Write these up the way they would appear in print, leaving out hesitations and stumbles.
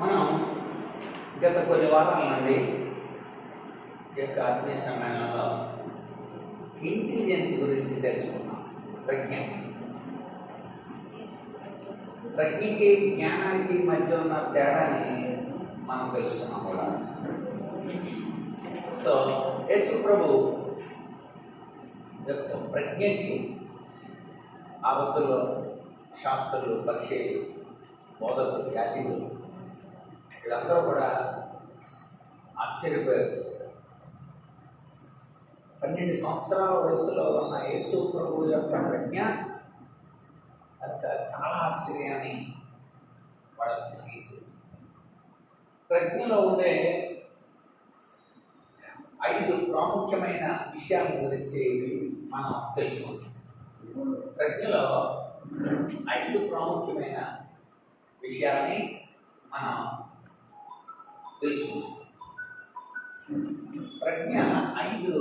మనం గత కొన్ని వారాల నుండి ఈ యొక్క ఆత్మీయ సమ్మేళనంలో ఇంటెలిజెన్స్ గురించి తెలుసుకున్నాం. ప్రజ్ఞకి జ్ఞానానికి మధ్య ఉన్న తేడాని మనం తెలుసుకున్నాం కూడా. సో యేసు ప్రభు యొక్క ప్రజ్ఞకి ఆ రోజుల్లో శాస్త్రులు, పరిచయులు, బోధకులు, యాజకులు వీళ్ళందరూ కూడా ఆశ్చర్యపోయారు. 12 సంవత్సరాల వయసులో ఉన్న యేసు ప్రభు యొక్క ప్రజ్ఞ అది చాలా ఆశ్చర్యాన్ని వాళ్ళకు కలిగించింది. ప్రజ్ఞలో ఉండే 5 ప్రాముఖ్యమైన విషయాల గురించి మనం తెలుసుకుంటాం. ప్రజ్ఞలో 5 ప్రాముఖ్యమైన విషయాన్ని మనం తెలుసుకుంటాం. ప్రజ్ఞ 5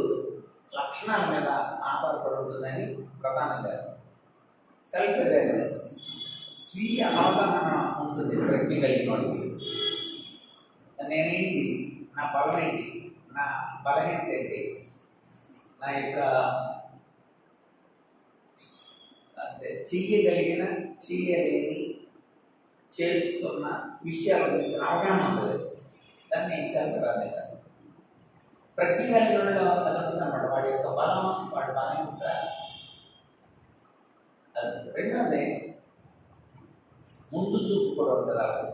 లక్షణాల మీద ఆధారపడి ఉంటుందని ప్రధానంగా సెల్ఫ్ అవేర్నెస్, స్వీయ అవగాహన ఉంటుంది ప్రజ్ఞ కలిగినోడికి. నేనేంటి, నా బలం ఏంటి, నా బలహీనత ఏంటి, నా యొక్క చెయ్యగలిగిన, చెయ్యలేని, చేస్తున్న విషయాల గురించి అవగాహన ఉంటుంది. దాన్ని సెల్ఫ్ అవేర్నెస్ అంటారు. ప్రజ్ఞ కలిగిన వాళ్ళు అది ఉంటుందన్నమాట. వాడి యొక్క బలం, వాడి బలహీనత. రెండోది ముందు చూపు కూడా ఉంటుంది.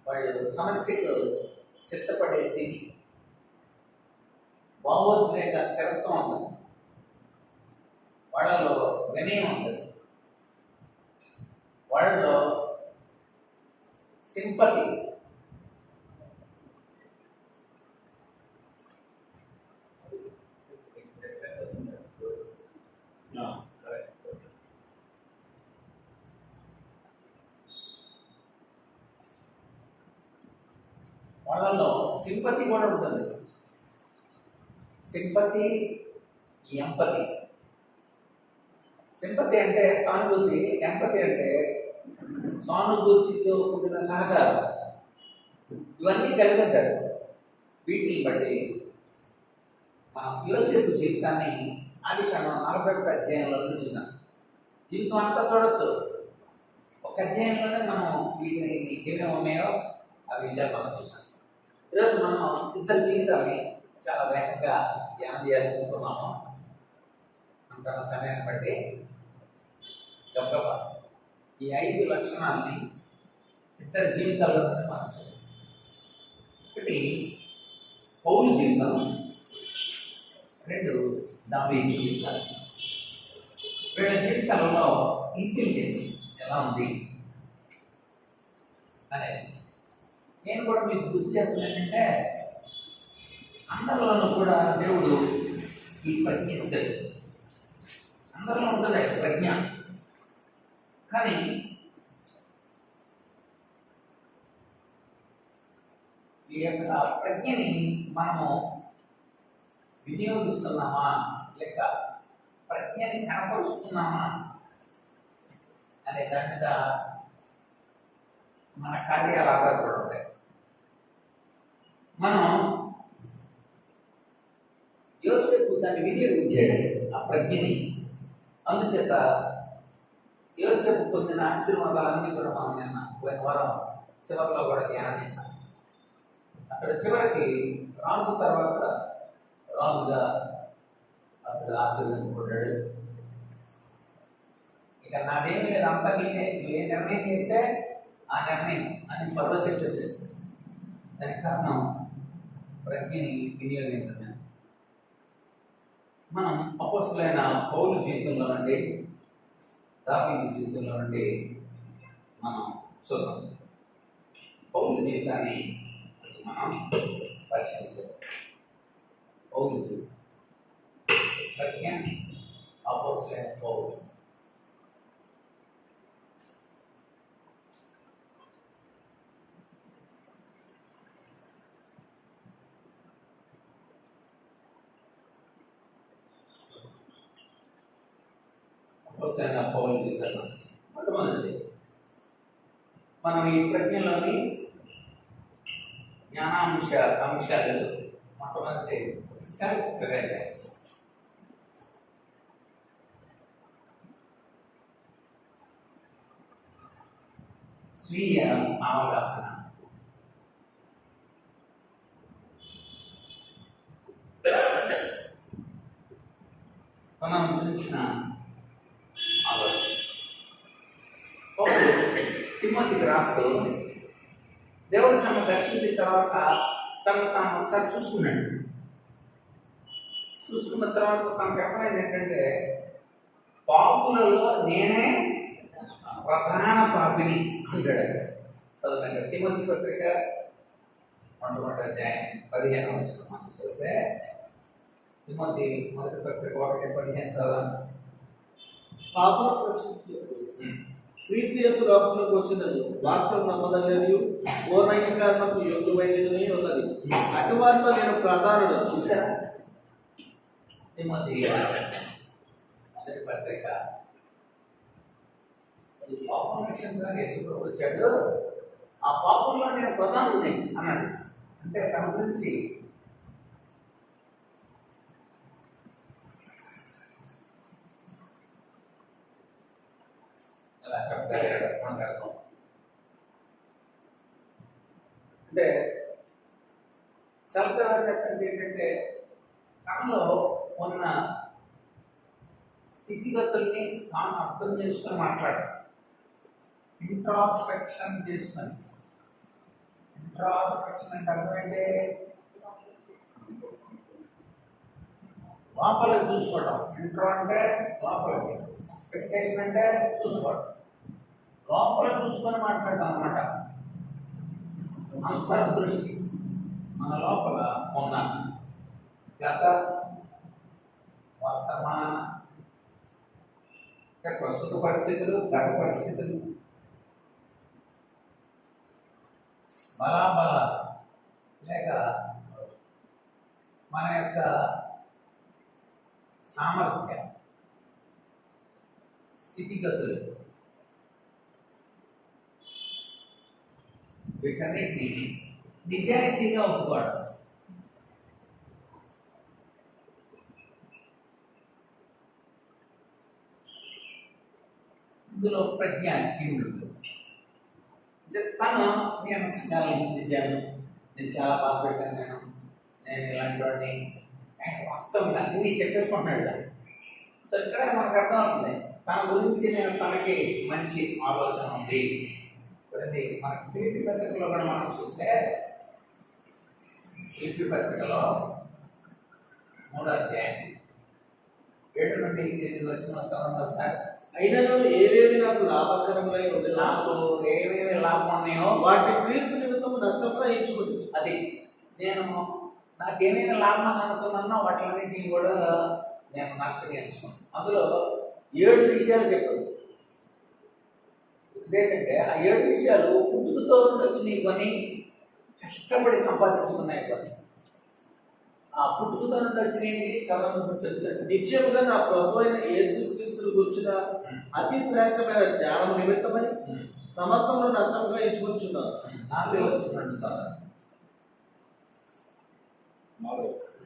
వాళ్ళు సమస్యకు సిద్ధపడే స్థితి, భావోద్వేగ స్థిరత్వం ఉంటుంది. వాళ్ళలో వినయం ఉంటుంది. వాళ్ళలో సింపతి, వాళ్ళలో సింపతి కూడా ఉంటుంది. Sympathy, empathy. సింపతి అంటే సానుభూతి, ఎంపతి అంటే సానుభూతితో కూడిన సహకారం. ఇవన్నీ కలిగి ఉంటారు. వీటిని బట్టి మనం యోసేపు జీవితాన్ని ఆదికాండం 41 అధ్యాయంలో చూసాం. జీవితం అంతా చూడొచ్చు. ఒక అధ్యాయంలోనే మనం వీటిని ఏమేమి ఉన్నాయో ఆ విషయాలు మనం చూసాం. ఈరోజు మనం ఇద్దరు జీవితాన్ని చాలా వేగంగా ధ్యానం చేయాలనుకుంటున్నాము. అంటున్న సమయాన్ని బట్టి గొప్ప ఈ 5 లక్షణాలని ఇద్దరు జీవితాల్లో మనం చూద్దాం. ఒకటి పౌలు జీవితం, 2 దావీదు జీవితాలు. వీళ్ళ జీవితాలలో ఇంటెలిజెన్స్ ఎలా ఉంది అనేది నేను కూడా మీకు గుర్తు చేస్తున్నాను. ఏంటంటే అందరిలోనూ కూడా దేవుడు ఈ ప్రజ్ఞ ఇస్తాడు. అందరిలో ఉంటుంది ప్రజ్ఞ. కానీ ఈ యొక్క ప్రజ్ఞని మనము వినియోగిస్తున్నామా, లేక ప్రజ్ఞని కనపరుస్తున్నామా అనే దాని మీద మన కార్యాలు ఆధారపడి ఉంటాయి. మనం యోసేపు దాన్ని వినియోగించాడు, ఆ ప్రజ్ఞని. అందుచేత యోసేపు పొందిన ఆశీర్వాదాలన్నీ కూడా మనం నిన్న పోయిన వారం చివరిలో కూడా ధ్యానం చేశాం. అక్కడ చివరికి రాజు తర్వాత రాజుగా అతడు ఆశీర్వదించబడ్డాడు. ఇక నాదేమీ లేదు, అంతా మీదే, నువ్వు ఏ నిర్ణయం చేస్తే ఆ నిర్ణయం అని ఫర్లో చెప్పేసాడు. దానికి కారణం ప్రజ్ఞని వినియోగించడం. మనం అపోస్తులైన పౌలు జీవితంలో నుండి, దావీదు జీవితంలో నుండి మనం చూద్దాం. పౌలు జీవితాన్ని మనం పరిశీలించాం. పౌలు జీవితం ప్రజ్ఞ, అపోస్తులైన పౌలు. అపోస్తులైన పౌలు జీవితం మొట్టమొదటిది మనం ఈ ప్రజ్ఞలోని అంశాలు మొట్టమొదటి సెల్ఫ్ అవేర్నెస్. స్వీయ అవగాహన. మనం గురించిన ఆలోచన. ఒకడు తిమ్మతికి రాస్తూ దేవుడు తను దర్శించిన తర్వాత తను తాను ఒకసారి చూసుకున్నాడు. చూసుకున్న తర్వాత తనకు అర్థమైంది ఏంటంటే పాపులలో నేనే ప్రధాన పాపిని అంటాడు. చదవండి తిమ్మతి పత్రిక 1 అధ్యాయం 15వ వచనం మనం చదివితే తిమ్మతి మొదటి పత్రిక 1:15 చదవండి. పాపను రక్షించుటకు క్రీస్తు యేసు లోకములకు వచ్చినది వాక్యం నమ్మదగినది పూర్ణంగీకరణకు యోగ్యమైనది ఉన్నది. అటు వారిలో నేను ప్రధానుడు. చూసారా? తిమ్మతి మొదటి పత్రిక పాపం రక్షించడానికి యేసు ప్రభు వచ్చాడు, ఆ పాపంలో నేను ప్రధానుని అన్నాడు. అంటే తన గురించి అలా చెప్పగలిగాడు అంటారు. అంటే సెల్ఫ్ అవేర్నెస్ అంటే ఏంటంటే తనలో ఉన్న స్థితిగతుల్ని తాను అర్థం చేసుకొని మాట్లాడాలి. ఇంట్రాస్పెక్షన్ చేసుకొని. ఇంట్రాస్పెక్షన్ అంటే అర్థమైతే లోపల చూసుకోవడం. ఇంట్రో అంటే లోపలికి, ఎక్స్పెక్టేషన్ అంటే చూసుకోవడం. లోపల చూసుకొని మాట్లాడటం అన్నమాట. అంతర్దృష్టి మన లోపల ఉన్న గత వర్తమాన ప్రస్తుత పరిస్థితులు, గత పరిస్థితులు, బలాబల లేక మన యొక్క సామర్థ్యం, స్థితిగతులు, వీటన్నిటిని నిజాయితీగా ఒప్పుకోవడం. ఇందులో ప్రజ్ఞ ఉంటుంది. తను నేను సంఘాలను హింసించాను, నేను చాలా బాధ పెట్టాను, నేను ఇలాంటి వాడిని వాస్తవంగా అన్నీ చెప్పేసుకుంటున్నాడు. సో ఇక్కడ మనకు అర్థం అవుతుంది తన గురించి నేను తనకి మంచి ఆలోచన ఉంది. మనకి పిలిపి పత్రికలో కూడా మనం చూస్తే పిలిపి పత్రికలో 3వ అధ్యాయం 7 నుండి 8 వచనం చదవండి సార్. అయినను ఏవేవి నాకు లాభకరములై ఉండి నాకు ఏవేవి లాభం ఉన్నాయో వాటిని క్రీస్తు నిమిత్తము నష్టంగా ఎంచుకుంటుంది. అది నేను నాకేమైనా లాభం అనుకున్నానో వాటిలన్నింటినీ కూడా నేను నష్టంగా ఎంచుకున్నాను. అందులో 7 విషయాలు చెప్పాడు. ఏంటంటే ఆ 7 విషయాలు పుట్టుకతో వచ్చినాయి, కొన్ని కష్టపడి సంపాదించుకున్నాయి కొన్ని. ఆ పుట్టుకతో నుండి వచ్చినాయి చదవడం చెప్తాడు. నిశ్చయముగా నా ప్రభు అయిన యేసు క్రీస్తును గుర్చిన అతి శ్రేష్టమైన జ్ఞానం నిమిత్తమై సమస్తమును నష్టంగా ఎంచుకొచ్చున్నాను. 4 వచ్చినట్టు చదవండి.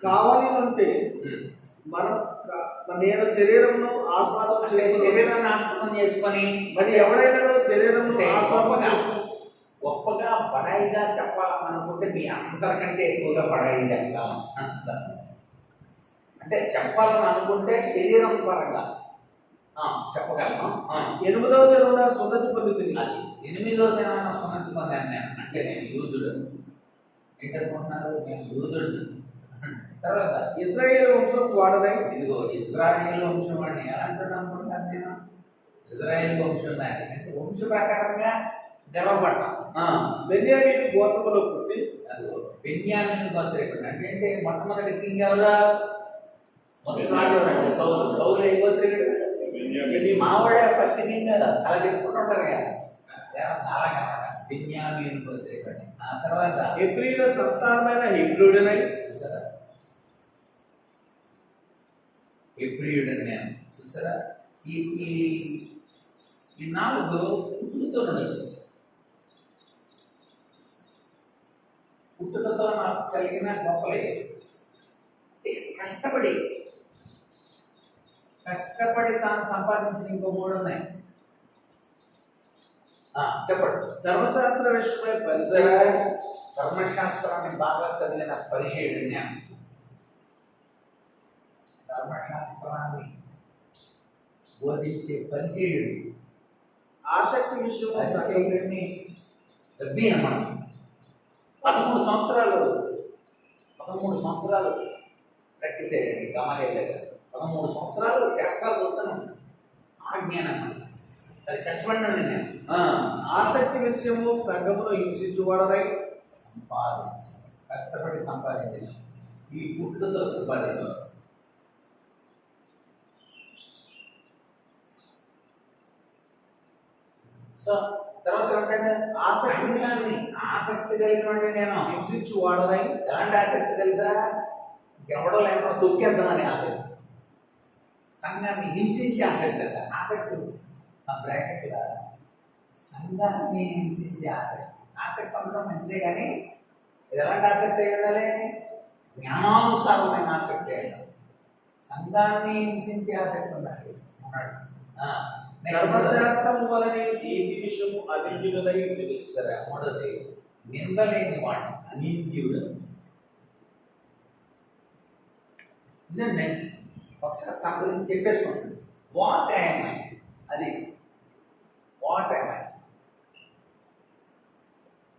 కావాలి అంటే మనం నేను శరీరంలో ఆస్వాదం శరీరాన్ని ఆస్పదం చేసుకొని మరి ఎవడైనా శరీరంలో ఆస్వాదం చేసుకుని గొప్పగా బడాయిగా చెప్పాలనుకుంటే మీ అందరికంటే ఎక్కువగా బడాయి చెప్పగలం అంటున్నారు. అంటే చెప్పాలని అనుకుంటే శరీరం పరంగా చెప్పగలను. 8వ దినాన సున్నతి పొందుతుంది. అది 8వ దినాన సున్నతి పొందాను నేను. అంటే నేను యూదుడు. ఏంటనుకుంటున్నారు? నేను యూదుడు. తర్వాత ఇశ్రాయేలు వంశం వాడనై, ఇదిగో ఇశ్రాయేల్ వంశం వాడిని ఎలా అంటాడు అనుకుంటాను నేను? ఇజ్రాయేల్ వంశం దాన్ని అంటే వంశ ప్రకారంగా గెలవబడ్డాం. బెన్యామీను గోత్రములో పుట్టి, అదిగో బెన్యామీను గోత్రీకుడు. అంటే మొట్టమొదటి కింగ్ ఎవరా? సౌలు ఏ గోత్రీకుడు? మావాడే ఫస్ట్ కింగ్. అలా చెప్పుకుంటుంటారు కదా. అలాగే బెన్యామీను గోత్రీకుడు. ఆ తర్వాత హెబ్రీయుల సంతానమైన హెబ్రీయుడనై, చూసారా? హెబ్రీయుడని నేను చూసారా? ఈ 4 పుట్టుకతో వచ్చింది. కలిగిన గొప్పలే. కష్టపడి తాను సంపాదించిన ఇంకో 3 ఉన్నాయి. చెప్పండి. ధర్మశాస్త్ర విషయమై ధర్మశాస్త్రాన్ని బాగా చదివిన పరిచయుడు జ్ఞానం. ధర్మశాస్త్రాన్ని బోధించే పరిచయుడు. ఆసక్తి విషయంలో పరిచయుడిని మనం 13 సంవత్సరాలు ప్రాక్టీస్ అయ్యాడు గమలేయ దగ్గర. 13 సంవత్సరాలు శాస్త్రాలు చదువుతాను. ఆ జ్ఞానం అది కష్టపడినాను నేను. ఆసక్తి విషయము సంఘమును హింసించువాడనై కష్టపడి సంపాదించిన ఈ పుట్టుకతో సంపాదించారు. సో తర్వాత ఏంటంటే ఆసక్తి కలిగిన నేను హింసించువాడనై. ఎలాంటి ఆసక్తి తెలుసా? ఎవడో లేకుండా తొక్కేద్దామని ఆసక్తి. సంఘాన్ని హింసించే ఆసక్తి అంట. ఆసక్తి బ్రాకెట్ల సంఘాన్ని హింసించే ఆసక్తి ఉండడం మంచిదే, కానీ ఇది ఎలాంటి ఆసక్తి అయి ఉండాలి? జ్ఞానానుసారమైన ఆసక్తి అయి ఉండాలి. సంఘాన్ని హింసించే ఆసక్తి ఉండాలి అన్నాడు. ధర్మశాస్త్రము వలన ఈ విషయము అనింద్యుడై సరే. మూడోది నిందలేని వాడిని అనింద్యుడు. ఇదండి ఒకసారి తన గురించి చెప్పేసుకుంటాడు. వాట్ ఐఎమ్ ఐ, అది వాట్ ఐఎమ్ ఐ.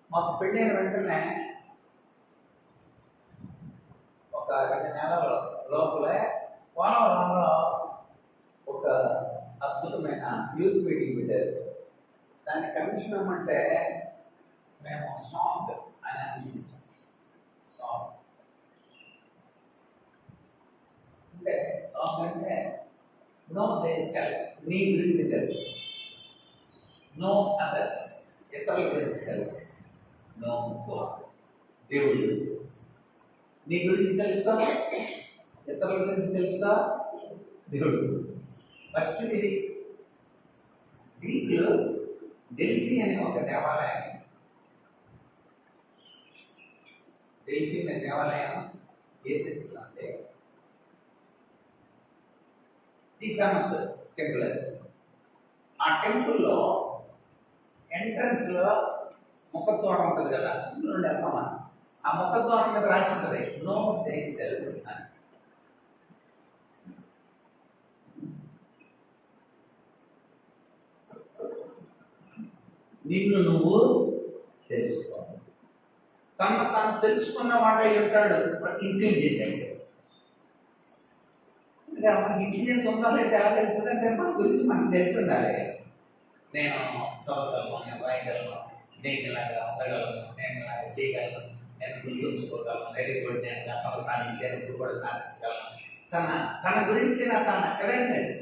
మాకు పెళ్ళైన వెంటనే ఒక 2 నెలల లోపలే పోలవరంలో ఒక అద్భుతమైన యూత్ మీటింగ్ పెట్టారు. దాన్ని కమిషన్ ఏమంటే మేము సాంగ్ అని అనిపించాం. సాంగ్ అంటే నో దే సెల్ఫ్, నీ గురించి తెలుసు. నో అదర్స్, ఇతరుల గురించి తెలుసు. నో గాడ్, దేవుడి గురించి తెలుసు. నీ గురించి తెలుసుకో, ఇతరుల గురించి తెలుసుకో, దేవుడి గురించి. ఫస్ట్ ఇది గ్రీకులో డెల్ఫీ అనే ఒక దేవాలయం. డెల్ఫీ అనే దేవాలయం ఏం తెలుస్తుందంటే ది ఫేమస్ టెంపుల్ అది. ఆ టెంపుల్లో ఎంట్రన్స్లో ముఖద్వారం ఉంటుంది కదా, ఇందులో నుండి వెళ్తామా, ఆ ముఖద్వారం మీద రాసి ఉంటుంది నో దే సెల్ఫ్ అని. నిన్ను నువ్వు తెలుసుకో. తను తాను తెలుసుకున్న వాడే ఉంటాడు ఇంటెలిజెంట్. అంటే మనకి ఇంటెలిజెన్స్ ఉందా లేదా ఎలా తెలుస్తుందంటే మన గురించి మనకు తెలిసి ఉండాలి. నేను చదవగలను, నేను రాయగలను, నేను ఇలాగా ఉండగలను, నేను ఇలాగ చేయగలను, నేను గుర్తుంచుకోగలను, వెరీ గుడ్, నేను గతంలో సాధించాను, ఇప్పుడు కూడా సాధించగలను. తన గురించిన తన అవేర్నెస్.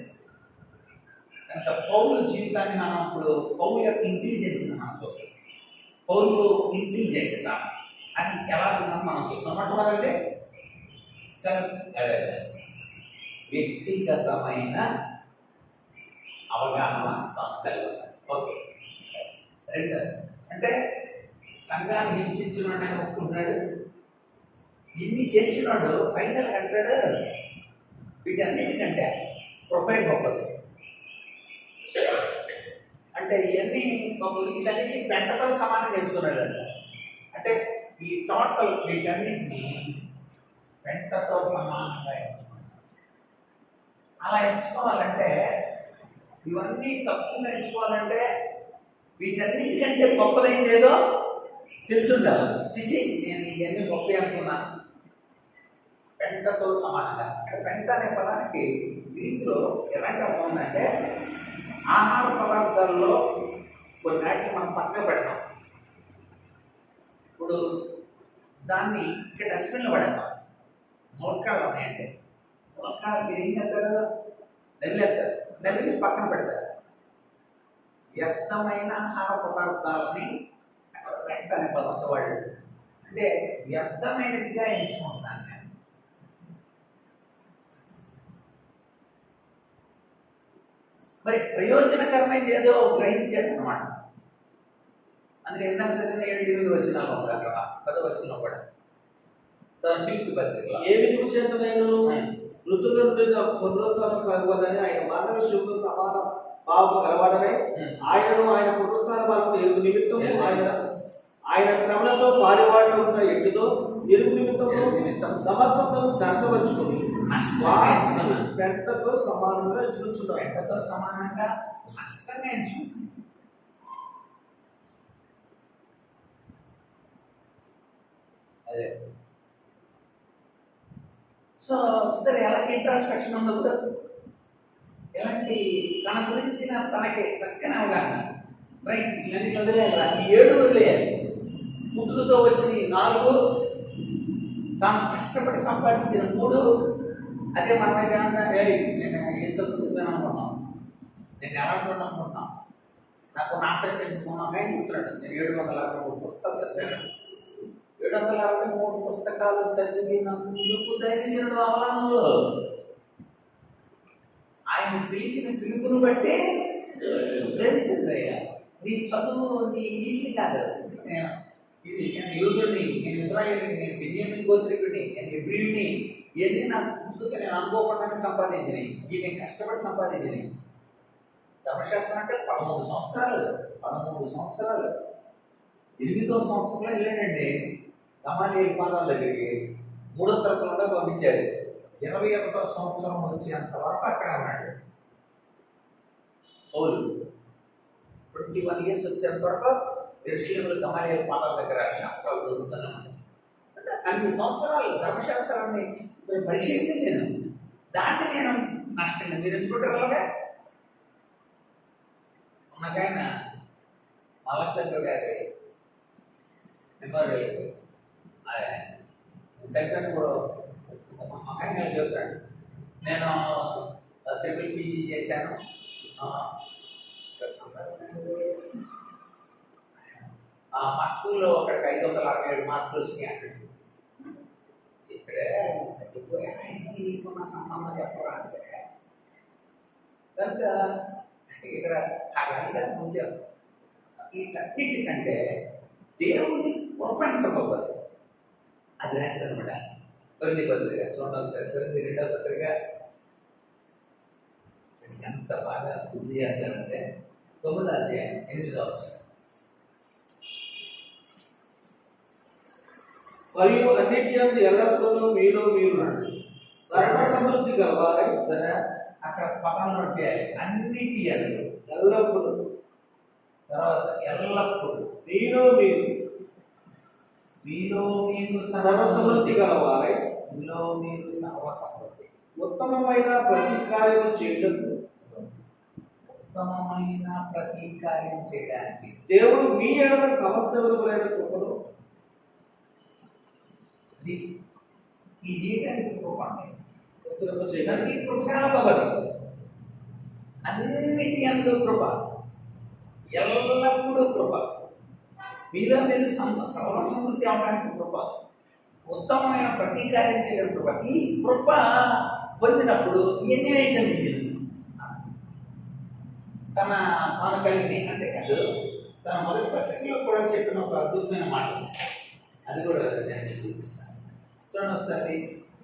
కనుక పౌలు జీవితాన్ని మనం ఇప్పుడు పౌలు యొక్క ఇంటెలిజెన్స్ని మనం చూస్తాం. పౌలు ఇంటెలిజెంట్ తాను అని ఎలా మనం చూస్తాం. అంటే సెల్ఫ్ అవేర్నెస్, వ్యక్తిగతమైన అవగాహన తాను కలిగి ఉంటాడు. ఓకే. 2 అంటే సంఘాన్ని హింసించినాడు అని ఒప్పుకుంటున్నాడు. ఇన్ని చేసినాడు ఫైనల్ అంటాడు వీటన్నిటికంటే కృపే గొప్పది. అంటే ఇవన్నీ వీటన్నిటిని పెంటతో సమానం నేర్చుకున్నాడు. అంటే ఈ టోటల్ వీటన్నిటిని పెంటతో సమానంగా ఎంచుకున్నాడు. అలా ఎంచుకోవాలంటే, ఇవన్నీ తక్కువగా ఎంచుకోవాలంటే వీటన్నిటికంటే గొప్పదైంది ఏదో తెలిసి ఉండాలి. చిచి నేను ఇవన్నీ గొప్ప అనుకున్నాను. పెంటతో సమానంగా. అంటే పెంట అనే పదానికి గ్రీకులో ఎలాంటి అర్థం ఉందంటే ఆహార పదార్థాల్లో కొన్నిటిని మనం పక్కన పెడతాం. ఇప్పుడు దాన్ని ఇక్కడ డస్ట్బిన్లో పడతాం. ములక్కాయలు ఉన్నాయంటే ములక్కాయలు మీరు ఏం చేస్తారు? నవ్వులేస్తారు. నవ్వి పక్కన పెడతారు. వ్యర్థమైన ఆహార పదార్థాలని పెంట అనే పదంతో వాడాడు. అంటే వ్యర్థమైనదిగా ఎంచుకుంటున్నాను నేను. మరి ప్రయోజనకరమైనది ఏదో గ్రహించాడు అనమాట. అందుకే ఇందాక చదివిన 7-8 వచనాలు అక్కడ 10వ వచనంలో కూడా పిలిపి పత్రికలో ఏ విధము చేత నేను మృతుల నుండి నాకు పునరుత్థానం కలగదని ఆయన మరణ విషయంలో సమాన పాపం గలవాడనే ఆయనను ఆయన పునరుత్థాన బలము ఎరుగు నిమిత్తము ఆయన శ్రమలతో పారివాడడం ఎట్టుదో ఎరుగు నిమిత్తము సమస్తము నష్టపరుచుకుని పెంటతో సమానంగా ఎంచుకుంటున్నాడు. పెంటతో సమానంగా నష్టంగా ఎంచుకుంటున్నాడు. అదే సో సరే ఎలాంటి ఇంట్రాస్పెక్షన్ ఉందో ఎలాంటి తన గురించిన తనకి చక్కని అవగాహన రైట్ ఇట్లన్నీ వదిలేయాలి. ఈ 7 వదిలేయాలి. పుట్టుకతో వచ్చిన ఈ 4 తాను కష్టపడి సంపాదించిన 3 అదే మనమైతే నేను ఏ చదువుతున్నాను అనుకున్నాం, నేను ఎలా ఉంటున్నాను అనుకుంటున్నాం, నాకు ఆసక్తి ఎందుకున్నాం కానీ చెప్తున్నాడు. నేను 763 పుస్తకాలు చదివాను. 763 పుస్తకాలు చదివినందుకు దైవజనుడు అవలాను. ఆయన పిలిచిన పిలుపును బట్టి దైవజనుడయ్యా. నీ చదువు నీ ఈట్లి కాదు. నేను యూదుడిని, నేను ఇశ్రాయేలుని, నేను బిన్యామీను గోత్రీకుడిని, నేను హెబ్రీయుడిని, ఇవన్నీ నాకు ముందుగా నేను అనుకోకుండానే సంపాదించినవి. ఇవి నేను కష్టపడి సంపాదించినవి. ధర్మశాస్త్రం అంటే 13 సంవత్సరాలు 8వ సంవత్సరంలో వెళ్ళాడండి గమాలీయేలు పాదాల దగ్గరికి. 3వ తరగతిలో పంపించాడు. 21వ సంవత్సరం వచ్చేంత వరకు అక్కడే ఉన్నాడు. పౌలు 21 ఇయర్స్ వచ్చేంత వరకు యెరూషలేములో గమాలీయేలు పాదాల దగ్గర శాస్త్రాలు చదువుతున్నాను. అంటే అన్ని సంవత్సరాలు ధర్మశాస్త్రాన్ని పరిశీలించలేదు. దాన్ని నేను నష్టంగా మీరు ఎంచుకుంటారు. అలాగే ఉన్నకైనా మల్లచంద్ర గారి మెమోరియల్ సెకండ్ కూడా ఆయన చెబుతాడు. నేను ట్రిపుల్ పీజీ చేశాను. మా స్కూల్లో ఒకటికి 567 మార్కులు వచ్చినాయి అక్కడ. ఇక్కడే చనిపోయి ఆయనకి నీకున్న సంబంధం చెప్పరాసే కనుక ఇక్కడ అలాగే ముందు వీటన్నిటికంటే దేవుని కృప ఎంత గొప్పది అది రాశారనమాట. కొరింథీ పత్రిక చూడండి ఒకసారి. కొరింథీ 2వ పత్రిక ఎంత బాగా గుర్తు చేస్తారంటే 9వ అధ్యాయం 8వ వచనం. మరియు అన్నిటి యందు ఎల్లప్పుడూ మీలో మీరు సర్వ సమృద్ధి గలవారై. సరే అక్కడ పదాలు నోట్ చేయాలి. అన్నిటి యందు ఎల్లప్పుడూ, తర్వాత ఎల్లప్పుడు మీలో మీరు సర్వ సమృద్ధి గలవారై. మీలో మీరు సర్వ సమృద్ధి ఉత్తమమైన ప్రతి కార్యము చేయుటకు, ఉత్తమమైన ప్రతి కార్యం చేయడానికి దేవుడు మీ ఎడల సమస్త విధములైన కృపను ఈ చేయడానికి కృప పుస్తకంలో చేయడానికి కృప చాలా గొప్పది. అన్నిటి యందు కృప, ఎల్లప్పుడూ కృప, మీలో మీరు సర్వ సమృద్ధి అవడానికి కృప, ఉత్తమమైన ప్రతి కార్యం చేయడం కృప. ఈ కృప పొందినప్పుడు ఎన్ని వేయించింది తాను కలిగి అంటే కాదు. తన మొదటి పత్రికలో కూడా చెప్పిన ఒక అద్భుతమైన మాట, అది కూడా నేను చూపిస్తాను. చూడండి ఒకసారి.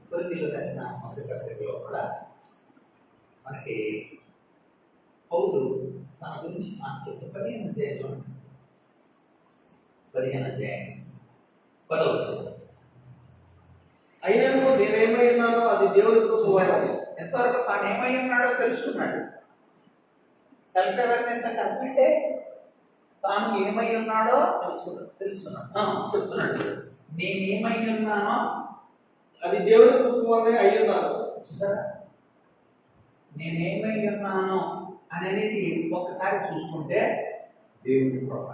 కొరింథీయులకు రాసిన మొదటి పత్రికలో కూడా మనకి పౌలు తన గురించి నాకు చెప్తే 15వ అధ్యాయం చూడండి. 15వ అధ్యాయం 10వ వచనం. అయినను నేనేమై ఉన్నానో అది దేవుని కృప. ఎంతవరకు తాను ఏమై ఉన్నాడో తెలుసుకున్నాడు. సెల్ఫ్ అవేర్నెస్ అంటే అర్థమంటే తాను ఏమై ఉన్నాడో తెలుసుకున్నాడు. చెప్తున్నాడు నేనేమై ఉన్నానో అది దేవుని కృప వల్లే అయి ఉన్నాను. చూసారా, నేనేమై ఉన్నానో అనేది ఒక్కసారి చూసుకుంటే దేవుని కృప.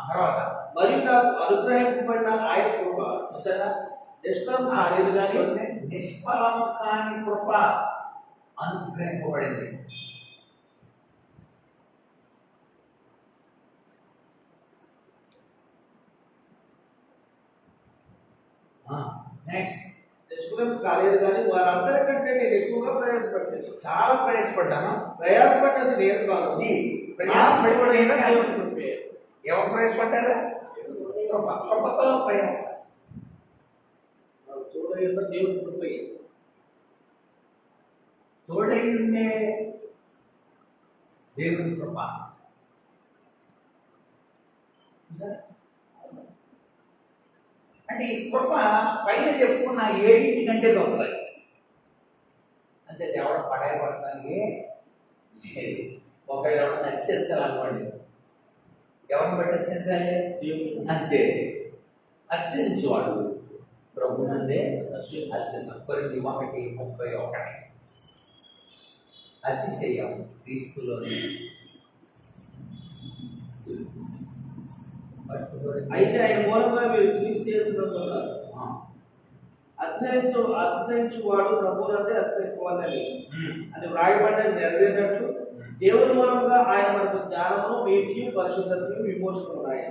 తర్వాత మరియు నాకు అనుగ్రహింపబడిన ఆయన కృప చూసారా, నిష్ఫలం కాలేదు కానీ నిష్ఫలం కాని కృప అనుగ్రహింపబడింది. నెక్స్ట్, నిష్ఫలం కాలేదు కానీ వారందరికంటే నేను ఎక్కువగా ప్రయాసపడ్డాను. చాలా ప్రయాసపడ్డాను. ప్రయాసపడ్డది నేను కాదు, ఎవరు ప్రయాసపడ్డారా? కృపతో ప్రయాస. యొక్క దేవుని కృపయే. తోడై ఉండే దేవుని కృప. అంటే ఈ కృప పైన చెప్పుకున్న 7 కంటే గొప్పది. అంటే ఎవడ పడాయి పడటానికి లేదు. ఒకళ్ళు ఎవరు నచ్చించాలనుకోండి, ఎవరిని బట్టి నచ్చించాలి? అంతే. అర్చించువాడు ప్రభు నందే అర్చించాలి. కొరింథీ 1:31 అతిశయం క్రీస్తులోని. అయితే ఆయన మూలంగా మీరు క్రీస్తు యేసునందున్నారు. అతిశయించువాడు ప్రభువునందే అతిశయించుకోవాలని అని వ్రాయబడినది నెరవేరినట్లు దేవుని మూలంగా ఆయన మనకు జ్ఞానమును, నీతియు, పరిశుద్ధతయు, విమోచనము ఉన్నాయి.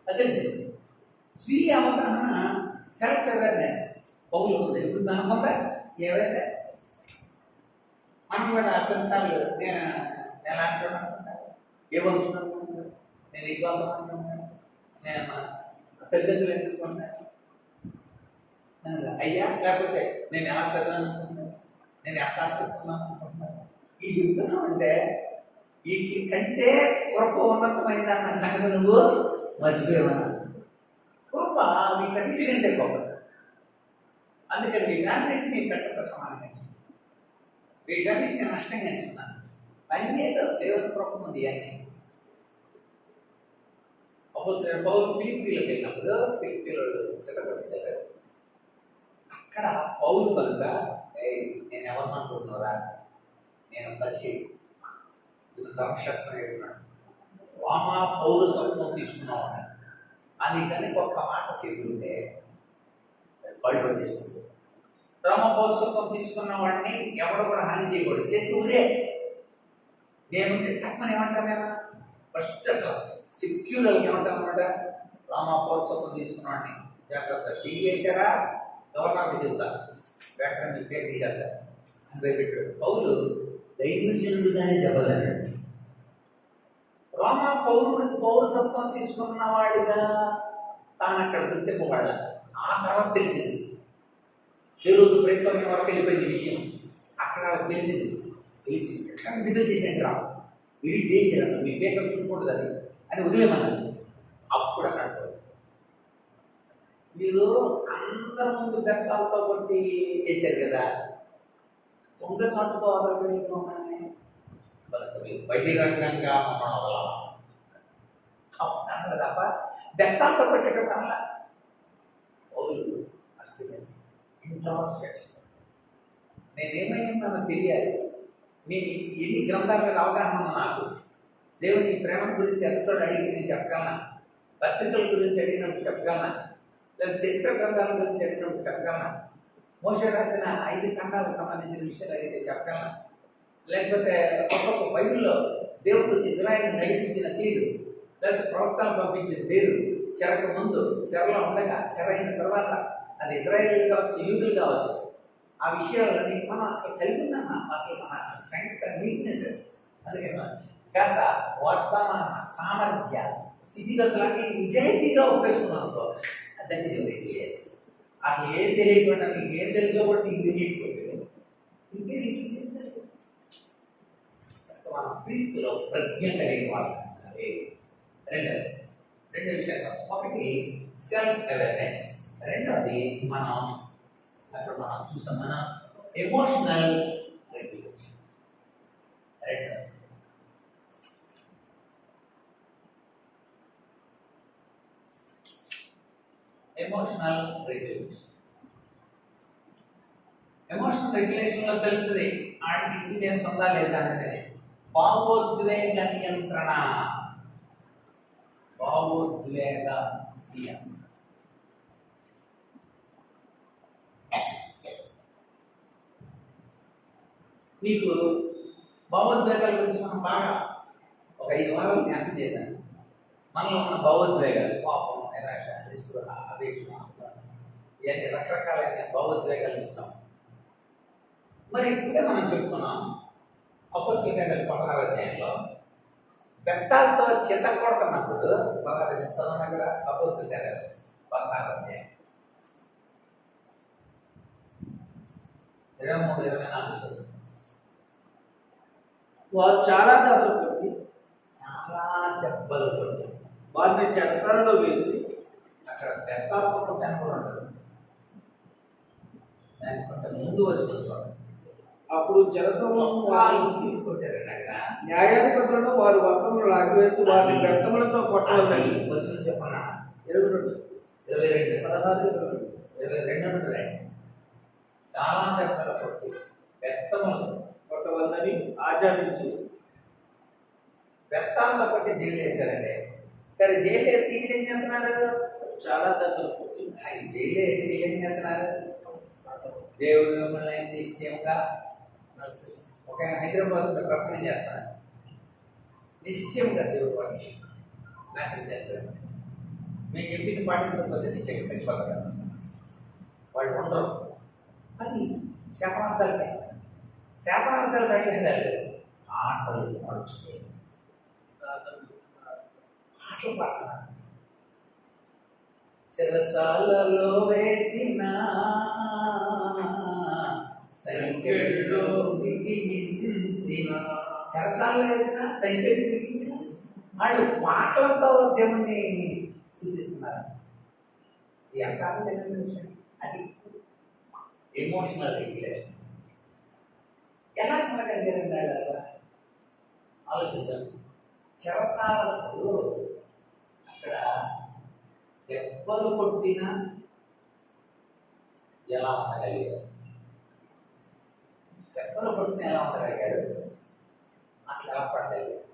అదండి స్వీయ అవగాహన, సెల్ఫ్ అవేర్నెస్ పౌలు ఉంది. ఇప్పుడు మనకుందా ఈ అవేర్నెస్? మనం కూడా కొన్నిసార్లు నేను ఎలా అంటున్నా, ఏ వంశం అనుకుంటున్నాను, నేను ఈ గోత్రం అనుకుంటున్నాను, నేను మా తల్లిదండ్రులు అనుకుంటున్నాను అయ్యా, లేకపోతే నేను ఎలా చదివాను అనుకుంటున్నాను, నేను ఎంత ఆసక్తున్నాను అనుకుంటున్నాను. ఈ చెప్తున్నావు అంటే వీటి కంటే కృప ఉన్నతమైందన్న సంగతి నువ్వు మర్చిపోయావన్నా. కృప వీటన్నిటికంటే గొప్ప. అందుకని వీటన్నింటినీ పెట్టక సమానంగా, వీటన్నిటిని నష్టంగా ఎంచుకున్నాను. అన్నేదో దేవుని కృప ఉంది అన్నీ. అపోస్తలుడైన పౌలు ఫిలిప్పీలకు వెళ్ళినప్పుడు ఫిలిప్పీలో చిత్తపరిచారు. అక్కడ పౌలు కనుక నేను ఎవరిని అనుకుంటున్నారా, నేను పరిచయం ధర్మశాస్త్రం ఏడున్నాడు, రామా పౌరసత్వం తీసుకున్నావాడు అని కనుక ఒక్క మాట చెప్తుంటే బడిపడి చేసుకుంటాడు. రామ పౌరసత్వం తీసుకున్న వాడిని ఎవడు కూడా హాని చేయకూడదు. చేస్తూ ఉదే నేను తక్కువని ఏమంటాను, నేను ఫస్ట్ అసలు సెక్యూర్గా ఏమంటాను అనమాట, రామ పౌరసత్వం తీసుకున్నాడిని జాగ్రత్త చేసారా గవర్నర్కి చెబుతా, వెంటనే మీ పేరు తీయాలి అని భయపెట్టాడు. పౌలు దైవజనుడుగానే దెబ్బలన్నాడు. రోమా పౌరుడికి పౌరసత్వం తీసుకున్నవాడిగా తాను అక్కడ గుర్తింపబడాలి. ఆ తర్వాత తెలిసింది, తెలుగు ప్రయత్నం వరకు వెళ్ళిపోయింది విషయం. అక్కడ తెలిసింది విధులు చేసేది రా, ఇది డేంజర్ అన్న, మీ పేపర్ చూసుకుంటుంది అది అని వదిలేమన్నది. అప్పుడు అన్నాడు, మీరు అందరి ముందు బెత్తాలతో కొట్టి చేశారు కదా, దొంగ సాటుతో వదలగలిగినామని మీరు బహిరంగంగా మమ్మల్ని వదలాలి అన్నారు తప్ప బెత్తాలతో కొట్టేటప్పుడు అలా పౌలు ఇంట్రాస్పెక్షన్. నేనేమైనా తెలియాలి, నేను ఎన్ని గ్రంథాల మీద అవగాహన ఉందో నాకు, దేవుని ప్రేమ గురించి ఎంతోడు అడిగి నేను చెప్పగలనా, పత్రికల గురించి అడిగినప్పుడు చెప్పగలనా, లేదా చరిత్ర గ్రంథాల గురించి అడిగినప్పుడు చెప్పగలనా, మోషే రాసిన 5 ఖండాలకు సంబంధించిన విషయాలు అడిగితే చెప్పగలనా, లేకపోతే ఒక్కొక్క బైబిల్లో దేవుడు ఇజ్రాయెల్ని నడిపించిన తీరు, లేకపోతే ప్రవక్తలను పంపించిన తీరు, చెరకు ముందు, చెరలో ఉండగా, చెర అయిన తర్వాత, అది ఇజ్రాయేల్ కావచ్చు, యూదులు కావచ్చు, ఆ విషయాలని మనం అసలు కలిగి ఉన్నామా, అసలు మన స్ట్రెంగ్త్ అండ్ వీక్నెసెస్, అందుకే గత వర్తమాన సామర్థ్య స్థితిగతులన్నీ నిజాయితీగా ఉపయోగిస్తున్నాం అనుకో, దట్ ఈస్ యువర్ ఇంటెలిజెన్స్. అసలు ఏం తెలియకుండా నీకు ఏం తెలుసో కూడా నీకు తెలియకపోతే ఇంకేం ఇంటెలిజెన్స్. మనం క్రీస్తులో ప్రజ్ఞ కలిగిన వాళ్ళు. రెండు విషయాలు, ఒకటి సెల్ఫ్ అవేర్నెస్, రెండోది మనం అక్కడ మనం చూసాం మన ఎమోషనల్ రెగ్యులేషన్. రెండోది ఎమోషనల్ రెగ్యులేషన్. ఎమోషనల్ రెగ్యులేషన్లో తెలుస్తుంది ఆడికి ఇంటెలిజెన్స్ ఉందా లేదా అనేది. భావోద్వేగ నియంత్రణ, భావోద్వేగ నియంత్రణ. మీకు భావోద్వేగాల గురించి మనం బాగా ఒక 5 వారాలు ధ్యానం చేశాను. మనలో ఉన్న భావోద్వేగాలు, కోపం, నిరాశ, నిస్పృహ, అపేక్ష, ఇవన్నీ రకరకాలైన భావోద్వేగాలు చూసాం. మరి ఇప్పుడే మనం చెప్పుకున్నాం అపోస్తలుల కార్యాలు 16వ అధ్యాయంలో బెత్తాలతో చింత కొడుతున్నప్పుడు చదవన కూడా అపోజిట్ 16 23-24 చదువు. వారు చాలా దెబ్బలు కొట్టి చాలా దెబ్బలు కొట్టి వారిని చెరసాలలో వేసి అక్కడ బెత్తాలు కొట్టడానికి కూడా ఉండదు. దానికంటే ముందు వచ్చి చూడండి. అప్పుడు చెరసములను వాళ్ళు తీసుకొట్టారట. న్యాయాధిపతులను వారి వస్త్రములు లాగివేసి వారిని బెత్తములతో కొట్టవలని వచ్చిన చెప్పన్నా 22 22 16 22 ఉంటాయి. చాలా దెబ్బలు కొట్టి బెత్తములు కొట్టవలని ఆజ్ఞాపించి బెత్తాలతో కొట్టి జైలు వేశారండి. సరే జైలు వేసి వీళ్ళు ఏం చేస్తున్నారు? చాలా దెబ్బలు కొట్టి జైలు వేసి వీళ్ళు ఏం చేస్తున్నారు? దేవుడు మిమ్మల్ని నిశ్చయంగా ఒక హైదరాబాద్ ప్రసంగం చేస్తాను. నిశ్చయంగా దేవుడు వాడిని నాశనం చేస్తాడు. మేము చెప్పింది పాటించకపోతే నిశ్చయంగా చచ్చిపోతారు. వాళ్ళు ఉండరు అని శాపనార్థాలు పెట్టలేదు. ఆటలు పాడుచుకోవాలి, పాటలు పాడుతున్నారు. చెరసాలలో వేసిన సంఖ్యలో బిగించిన, చెరసాలలో వేసిన సంఖ్యలు బిగించిన వాళ్ళు పాటలతో దేవుణ్ణి స్తుతిస్తున్నారు. ఇది ఎంత ఆశ్చర్యమైన విషయం! అది ఎమోషనల్ రెగ్యులేషన్. ఎలా మనకలిగారండి వాళ్ళు అసలు? ఆలోచించండి. చెరసాలప్పుడు అక్కడ దెబ్బలు కొట్టినా ఎలా ఉండగలిగారు? దెబ్బలు కొట్టిన ఎలా ఉండగలిగాడు? అట్లా ఎలా పడగలిగాడు?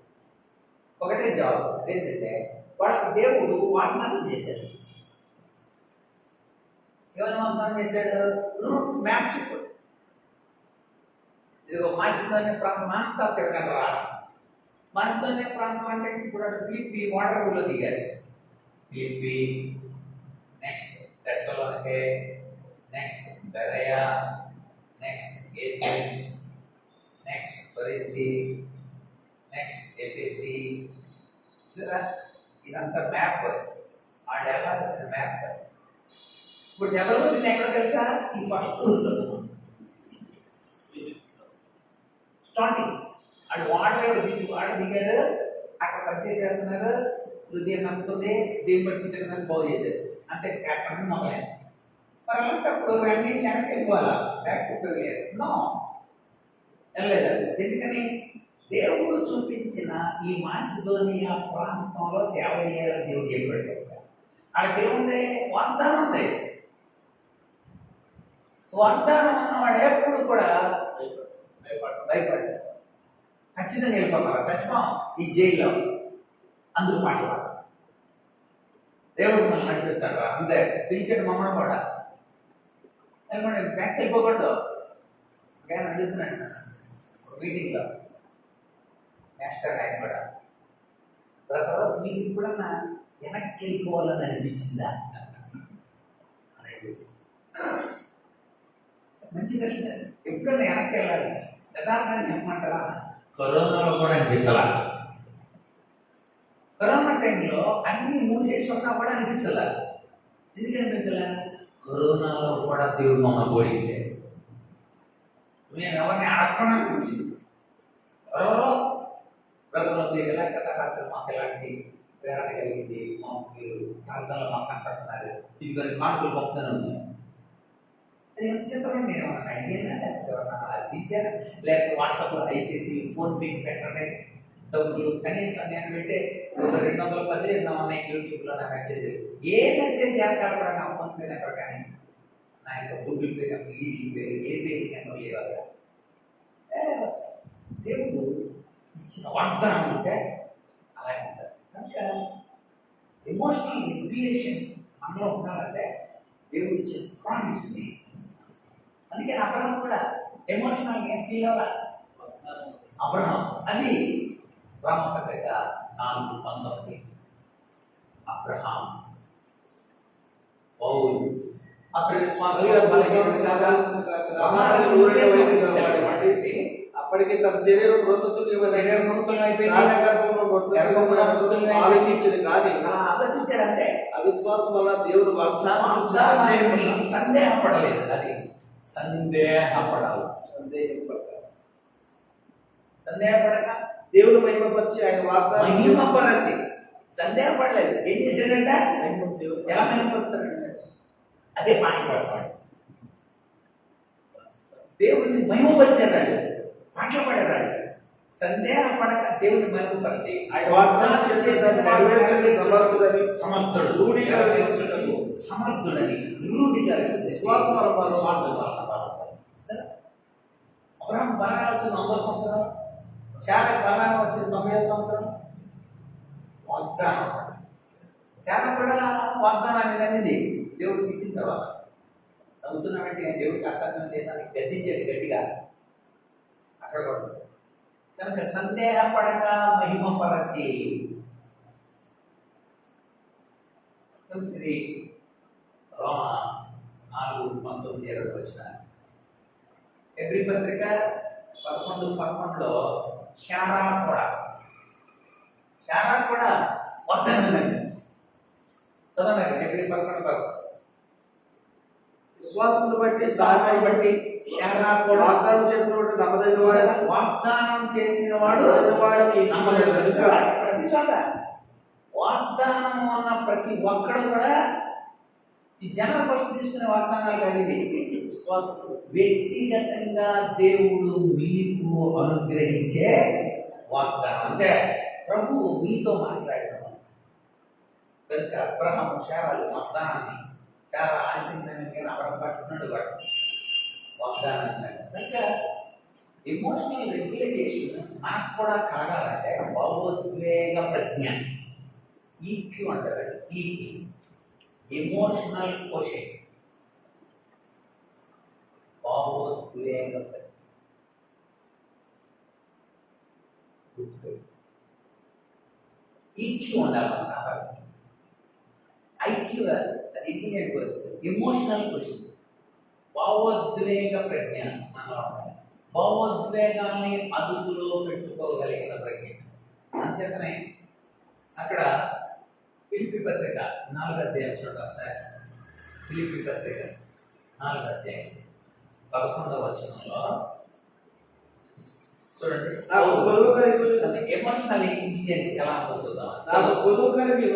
ఒకటే జవాబు. అదేంటంటే వాళ్ళకి దేవుడు వాగ్దానం చేశాడు. ఏమైనా వాగ్దానం చేశాడు? రూట్ మ్యాప్ చెప్పాడు. ఇదిగో మాసిదోనియా ప్రాంతం అంతా తిరగండి రా. మాసిదోనియా ప్రాంతం అంటే ఇప్పుడు ఫిలిప్పి వాటర్లో దిగారు. Philippi, next Thessalonica, next Berea, next Athens, next Corinth, next Ephesus. చూసారా? ఇదంతా మ్యాప్. వాళ్ళు వెళ్ళాల్సిన మ్యాప్. ఇప్పుడు ఎవరు ఎక్కడ తెలుసా? ఈ ఫస్ట్ స్టార్టింగ్ అది వాటర్ దిగారు. అక్కడ పరిచయం చేస్తున్నారు. హృదయం నమ్ముతుంది, దీన్ని పట్టించారు, బాగు చేశారు. అంతే అక్కడ మొదలైంది. మరి అలాంటప్పుడు అన్ని వెనక్కి వెళ్ళిపోవాలా? బ్యాక్ టు నో వెళ్ళలేదు. ఎందుకని? దేవుడు చూపించిన ఈ మాసిదోనియా ప్రాంతంలో సేవ చేయాలని దేవుడు చెప్పాడు. వాళ్ళకి ఏముంది? వాగ్దానం ఉంది. వాగ్దానం ఉన్నవాడు ఎప్పుడు కూడా భయపడ్డాడు. ఖచ్చితంగా వెళ్ళిపోతారు. సత్యం ఈ జైల్లో అందుకు మాట్లాడాలి. దేవుడు మనల్ని నడిపిస్తాడు. అంతే పిలిచాడు మమ్మల్ని కూడా. ఎందుకంటే బ్యాక్ వెళ్ళిపోకూడదు. నేను అడుగుతున్నాడు మీటింగ్లో మాస్టర్ ఆయన కూడా, బ్రదర్ మీకు ఇప్పుడన్నా వెనక్కి వెళ్ళిపోవాలని అనిపించిందా? మంచి ప్రశ్న. ఎప్పుడన్నా వెనక్కి వెళ్ళాలి యథార్థాన్ని చెప్పమంటారా? కరోనాలో కూడా అనిపించాల. కరోనా టైంలో అన్ని మూసేసి ఉన్నా కూడా అనిపించాల. ఎందుకు అనిపించాల? కరోనాలో కూడా దేవుడు మమ్మల్ని పోషించాడు. మేము ఎవరిని అడగకుండా అనిపించింది. ఎవరెవరో బ్రదర్లో మీరు ఎలా కదా రాత్రి మాకు ఎలాంటి ప్రేరణ కలిగింది, మాకు మీరు ప్రాంతాల్లో మాకు కనపడుతున్నారు, ఇది కొన్ని కానుకలు పంపుతూనే ఉన్నాయి. అది ఎంత చేస్తామని నేను ఏమన్నా అడిగానా? లేకపోతే ఎవరన్నా అర్థించారా? లేకపోతే వాట్సాప్లో దయచేసి ఫోన్పేకి పెట్టండి డబ్బులు. కనీసం నేను పెట్టే 210 ఉన్నాయి యూట్యూబ్లో నా మెసేజ్. ఏ మెసేజ్ చేస్తారు కూడా నా ఫోన్పే నెంబర్ కానీ నా యొక్క గూగుల్ పే నెంబర్, ఈడీ పే, ఏ పే నెంబర్ లేవు. దేవుడు ఇచ్చిన వాగ్దానం ఉంటే అలాగే ఉంటారు. కనుక ఎమోషనల్ రెగ్యులేషన్ మనలో ఉండాలంటే దేవుడు ఇచ్చిన ప్రామిస్ని. అందుకే అబ్రహం కూడా ఎమోషనల్ ఏం ఫీల్ అవ్వాలి. అబ్రహం అది ప్రాముఖ్యతగా 4:19 అబ్రహాం పౌలు అక్కడ విశ్వాసం అప్పటికి తన శరీరం మృతతుల్యమైన మృతులు అయిపోయింది, గర్భంలో మృతతుల్యమైన ఆలోచించింది కానీ ఆలోచించాడంటే అవిశ్వాసం వల్ల దేవుడు వాగ్దానం సందేహపడలేదు. అది సందేహపడాలి. సందేహపడక దేవుడు మహిమపరిచి ఆయన వాగ్దానం మహిమపరచి సందేహపడలేదు. ఏం చేశాడంటే దేవుడు ఎలా మహిమపడతాడంటే అదే పాటలు దేవుడిని మహిమపరిచాడు, పాటలు పాడారు. సందేహపడక దేవుడిని మహిమపరిచి ఆయన వాగ్దానం చేసేదాన్ని నెరవేర్చడానికి సమర్థుడని సమర్థుడు, రూఢిగా సమర్థుడని రూఢిగా విశ్వాసం అబ్రహాం బలంగా వచ్చింది 90 సంవత్సరం, చాలా బలంగా వచ్చింది 90 సంవత్సరం. వాగ్దానం చాలా కూడా వాగ్దానాన్ని నమ్మింది. దేవుడు తిట్టిన తర్వాత నవ్వుతున్నామంటే దేవుడికి అసాధ్యం లేదని గద్దించాడు గట్టిగా. అక్కడ కూడా కనుక సందేహపడక మహిమపరచి, ఇది రోమ 4:19-20 వచ్చిన హెబ్రీ పత్రిక 11:11లో శారా కూడా వద్దనండి. చదవండి హెబ్రీ 11:11. విశ్వాసమును బట్టి విశ్వాసాన్ని బట్టి శారా కూడా వాగ్దానం చేసినవాడు నమ్మదగిన వాడు, వాగ్దానం చేసిన వాడు ప్రతి చోట వాగ్దానం అన్న ప్రతి ఒక్కడు కూడా ఈ జనం ఫస్ట్ తీసుకునే వాగ్దానాలు కాదు. విశ్వాసం వ్యక్తిగతంగా దేవుడు మీకు అనుగ్రహించే వాగ్దానం. అంటే ప్రభువు మీతో మాట్లాడడం. కనుక అబ్రహాము శారాలు వాగ్దానాన్ని చాలా ఆలస్యంగా అబ్రహం పట్టుకున్నాడు వాడు వాగ్దానాన్ని. కనుక ఎమోషనల్ రెగ్యులేషన్ మనకు కూడా కలగాలంటే భావోద్వేగ ప్రజ్ఞ, ఈక్యూ అంటారు. ఈక్యూ ఎమోషనల్ క్వశ్చన్, భావోద్వేగ ప్రజ్ఞ. ఈక్యూ ఉండాలన్నమాట. ఐక్యూ కాదు, అది ఇంటెలిజెంట్ క్వశ్చన్, ఎమోషనల్ క్వశ్చన్. భావోద్వేగ ప్రజ్ఞ మనలో ఉండాలి. భావోద్వేగాల్ని అదుపులో పెట్టుకోగలిగిన ప్రజ్ఞ. అంచేతనే అక్కడ ఫిలిప్పీ పత్రిక 4వ అధ్యాయం చూడండి ఒకసారి. ఫిలిప్పీ పత్రిక 4వ అధ్యాయం 11వ వచనంలో చూడండి. ఎమోషనల్ ఇంటెలిజెన్స్ ఎలా ఉందో చూద్దాం. నాకు పొదువు కలిగి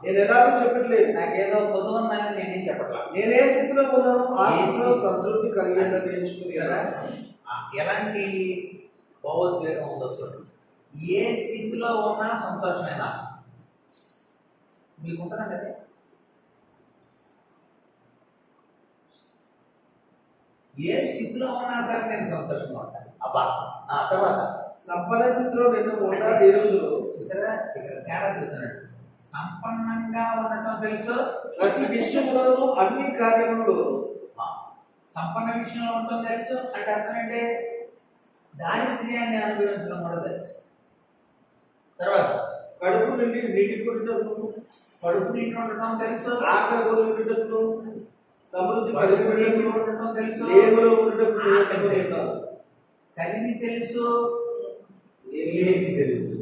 నేను ఎలాగో చెప్పట్లేదు, నాకేదో పొదువుందని నేనేం చెప్పట్లా. నేను ఏ స్థితిలో ఉన్నాను ఆ స్థితిలో సంతృప్తి కలిగి నేర్చుకుని ఎలాంటి భావోద్వేగం ఉందో చూడండి. ఏ స్థితిలో ఉన్నా సంతోషమైనా మీకు ఉంటుందండి. అదే ఏ స్థితిలో ఉన్నా సరే నేను సంతోషంగా ఉంటాను. అబ్బా తర్వాత సంపన్న స్థితిలో నేను ఉండా ఎరువులు చూసారా, ఇక్కడ తేడా చూస్తున్నాడు. సంపన్నంగా ఉండటం తెలుసు, ప్రతి విషయంలోనూ అన్ని కార్యములు సంపన్న విషయంలో ఉండటం తెలుసు. అంటే అర్థం ఏంటి? దారిద్ర్యాన్ని అనుభవించడం కూడా తెలుసు. తర్వాత కడుపు నుండి నీటి కొట్టటం, కడుపు నిండి ఉండటం తెలుసు. ఆకలి వదిలిపెట్టటం, సమృద్ధి కలిగి ఉండటం తెలుసు. లేబులో ఉండటం కలిగి తెలుసు, ఏది తెలుసు.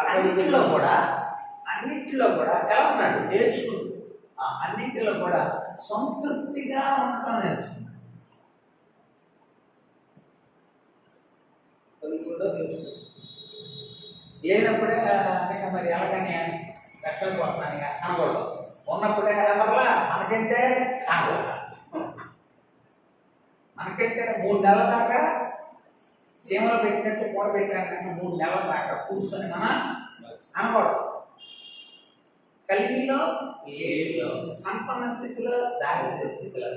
అన్నిటిలో కూడా ఎలా ఉన్నాడు? నేర్చుకుంది. అన్నింటిలో కూడా సంతృప్తిగా ఉండటం నేర్చుకున్నాడు. అది కూడా నేర్చుకుంది. లేనప్పుడే మరి ఎలాగని కష్టాలు పడుతున్నాను అనకూడదు. ఉన్నప్పుడే మరలా మనకంటే అనకూడదు. మనకంటే 3 నెలల దాకా సీమలు పెట్టినట్టు కూడ పెట్టాక 3 నెలల దాకా కూర్చొని మన అనకూడదు. కలిగిలో లేనిలో, సంపన్న స్థితిలో, దారిద్ర్య స్థితిలో,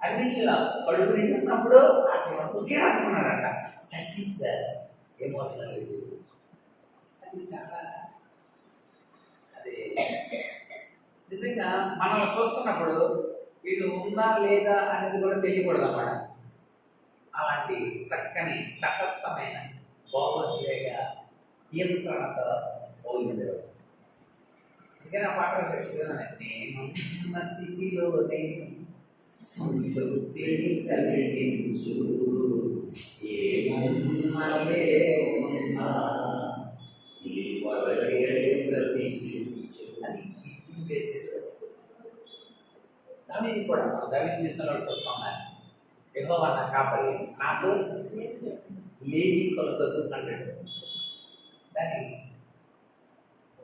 అన్నింటిలో కడుపు నిండి ఉన్నప్పుడు అతను ఒకే అనుకున్నాడంట. That is the emotional. అది చాలా అది నిజంగా మనల్ని చూస్తున్నప్పుడు వీళ్ళు ఉందా లేదా అనేది కూడా తెలియకూడదు అన్నమాట. అలాంటి చక్కని తటస్థమైన భావోద్వేగ నియంత్రణతో పోయిండేవాడు. అందుకని ఆ పాట నేనున్న స్థితిలోనే సంతృప్తిని కలిగించు, కూడా మనం దైవ జీవితంలో చూస్తాం. యెహోవా నా కాపరి, నాకు లేవి కొలగదు అంటాడు. దాని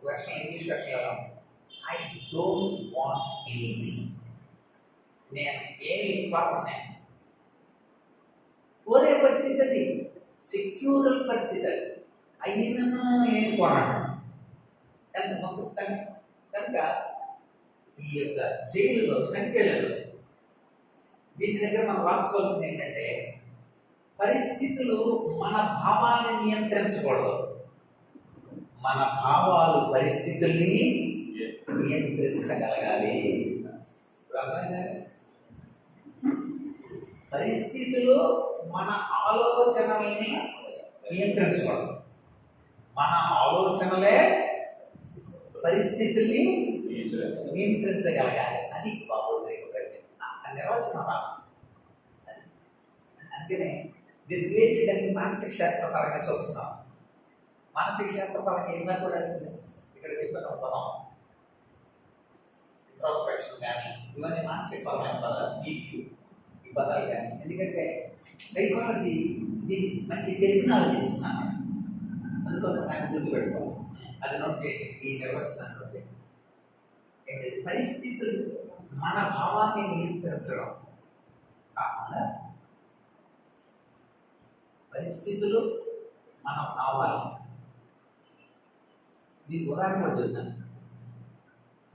వర్షన్ ఇంగ్లీష్ వర్షన్లో ఐ డోంట్ వాంట్ ఎనీథింగ్, నేను ఏమి కోరను. కోరే పరిస్థితి అది, సెక్యూరల్ పరిస్థితి అది. అయినను ఏమి కోరను, ఎంత సంతృప్తంగా. కనుక ఈ యొక్క జైలులో సంఖ్యలలో దీని దగ్గర మనం రాసుకోవాల్సింది ఏంటంటే, పరిస్థితులు మన భావాన్ని నియంత్రించకూడదు, మన భావాలు పరిస్థితుల్ని నియంత్రించగలగాలి. పరిస్థితులు మన ఆలోచనల్ని నియంత్రించకూడదు, మన ఆలోచనలే పరిస్థితుల్ని నియంత్రించగలగాలి. అది బాబోద్రేక నిర్వచనం రాష్ట్రం. అందుకనే ది రిలేటెడ్ అని మానసిక శాస్త్ర పరంగా చదువుతున్నాం. మానసిక శాస్త్ర పరంగా ఏమైనా కూడా ఇక్కడ చెప్పిన పదం ఇంట్రోస్పెక్షన్ కానీ ఇవన్నీ మానసిక పరమైన పదాలు, ఈక్యూ ఈ పదాలు కానీ. ఎందుకంటే సైకాలజీ దీన్ని మంచి టెర్మినాలజీ ఇస్తున్నాను, అందుకోసం ఆయన గుర్తుపెట్టుకోవాలి. అది నోట్ చేయండి, ఈ నిర్వచనాన్ని నోట్ చేయండి. పరిస్థితులు మన భావాన్ని నియంత్రించడం కాకుండా పరిస్థితులు మన భావాలు, దీనికి ఉదాహరణ చెప్తాను,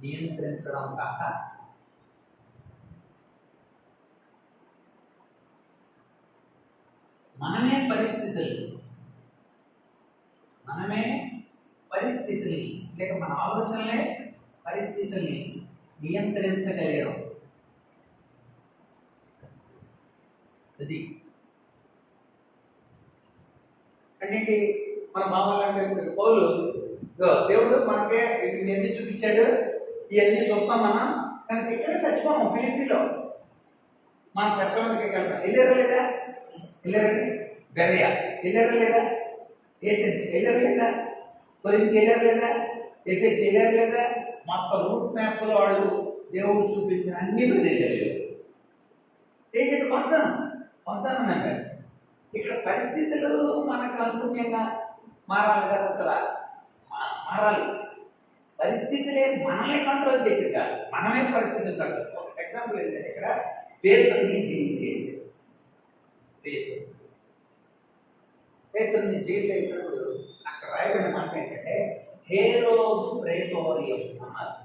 నియంత్రించడం కాక మనమే పరిస్థితుల్ని లేక మన ఆలోచనలే పరిస్థితుల్ని నియంత్రించగలగడం. అది అంటే మన భావాలంటే ఇప్పుడు పౌలు దేవుడు మనకే ఇవన్నీ చూపించాడు, ఇవన్నీ చూస్తాం మనం. కనుక ఇక్కడే చచ్చిపోము. ఫిలిప్పీలో మన కష్టంలోకి వెళ్తాం. వెళ్ళారా లేదా? వెళ్ళారండి. బెరయ వెళ్ళారా లేదా? ఏథెన్స్ వెళ్ళారా లేదా? కొరింథీ వెళ్ళారా లేదా? ఎఫెస్ వెళ్ళారా లేదా? మొత్తం రూట్ మ్యాప్లో వాళ్ళు దేవుడు చూపించిన అన్ని ప్రదేశాలు ఏంటంటే వాగ్దానం అన్నారు. ఇక్కడ పరిస్థితులు మనకు అనుకూలంగా మారాలి కదా, అసలు మారాలి. పరిస్థితులే మనల్ని కంట్రోల్ చేయదు కాదు, మనమే పరిస్థితులు కంట్రోల్. ఒక ఎగ్జాంపుల్ ఏంటంటే, ఇక్కడ పేతురుని జైలు చేశారు. పేతురుని జైలు వేసినప్పుడు అక్కడ రాయబడిన మాట ఏంటంటే, హేరోదు ప్రేతోరియం అన్నారు.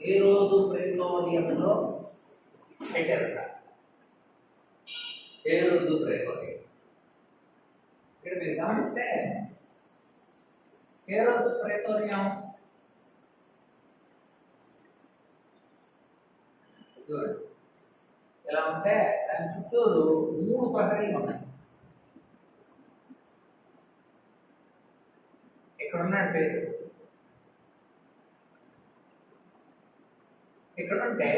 హేరోదు ప్రేతోరియంలో పెట్టారట. హేరోదు ప్రేతోరియం ఇక్కడ మీరు గమనిస్తే, హేరోదు ప్రేతోరియం ఎలా ఉంటే దాని చుట్టూరు 3 ప్రహరీలు ఉన్నాయి. ఇక్కడ ఉన్నాడు పేరు. ఇక్కడ ఉంటే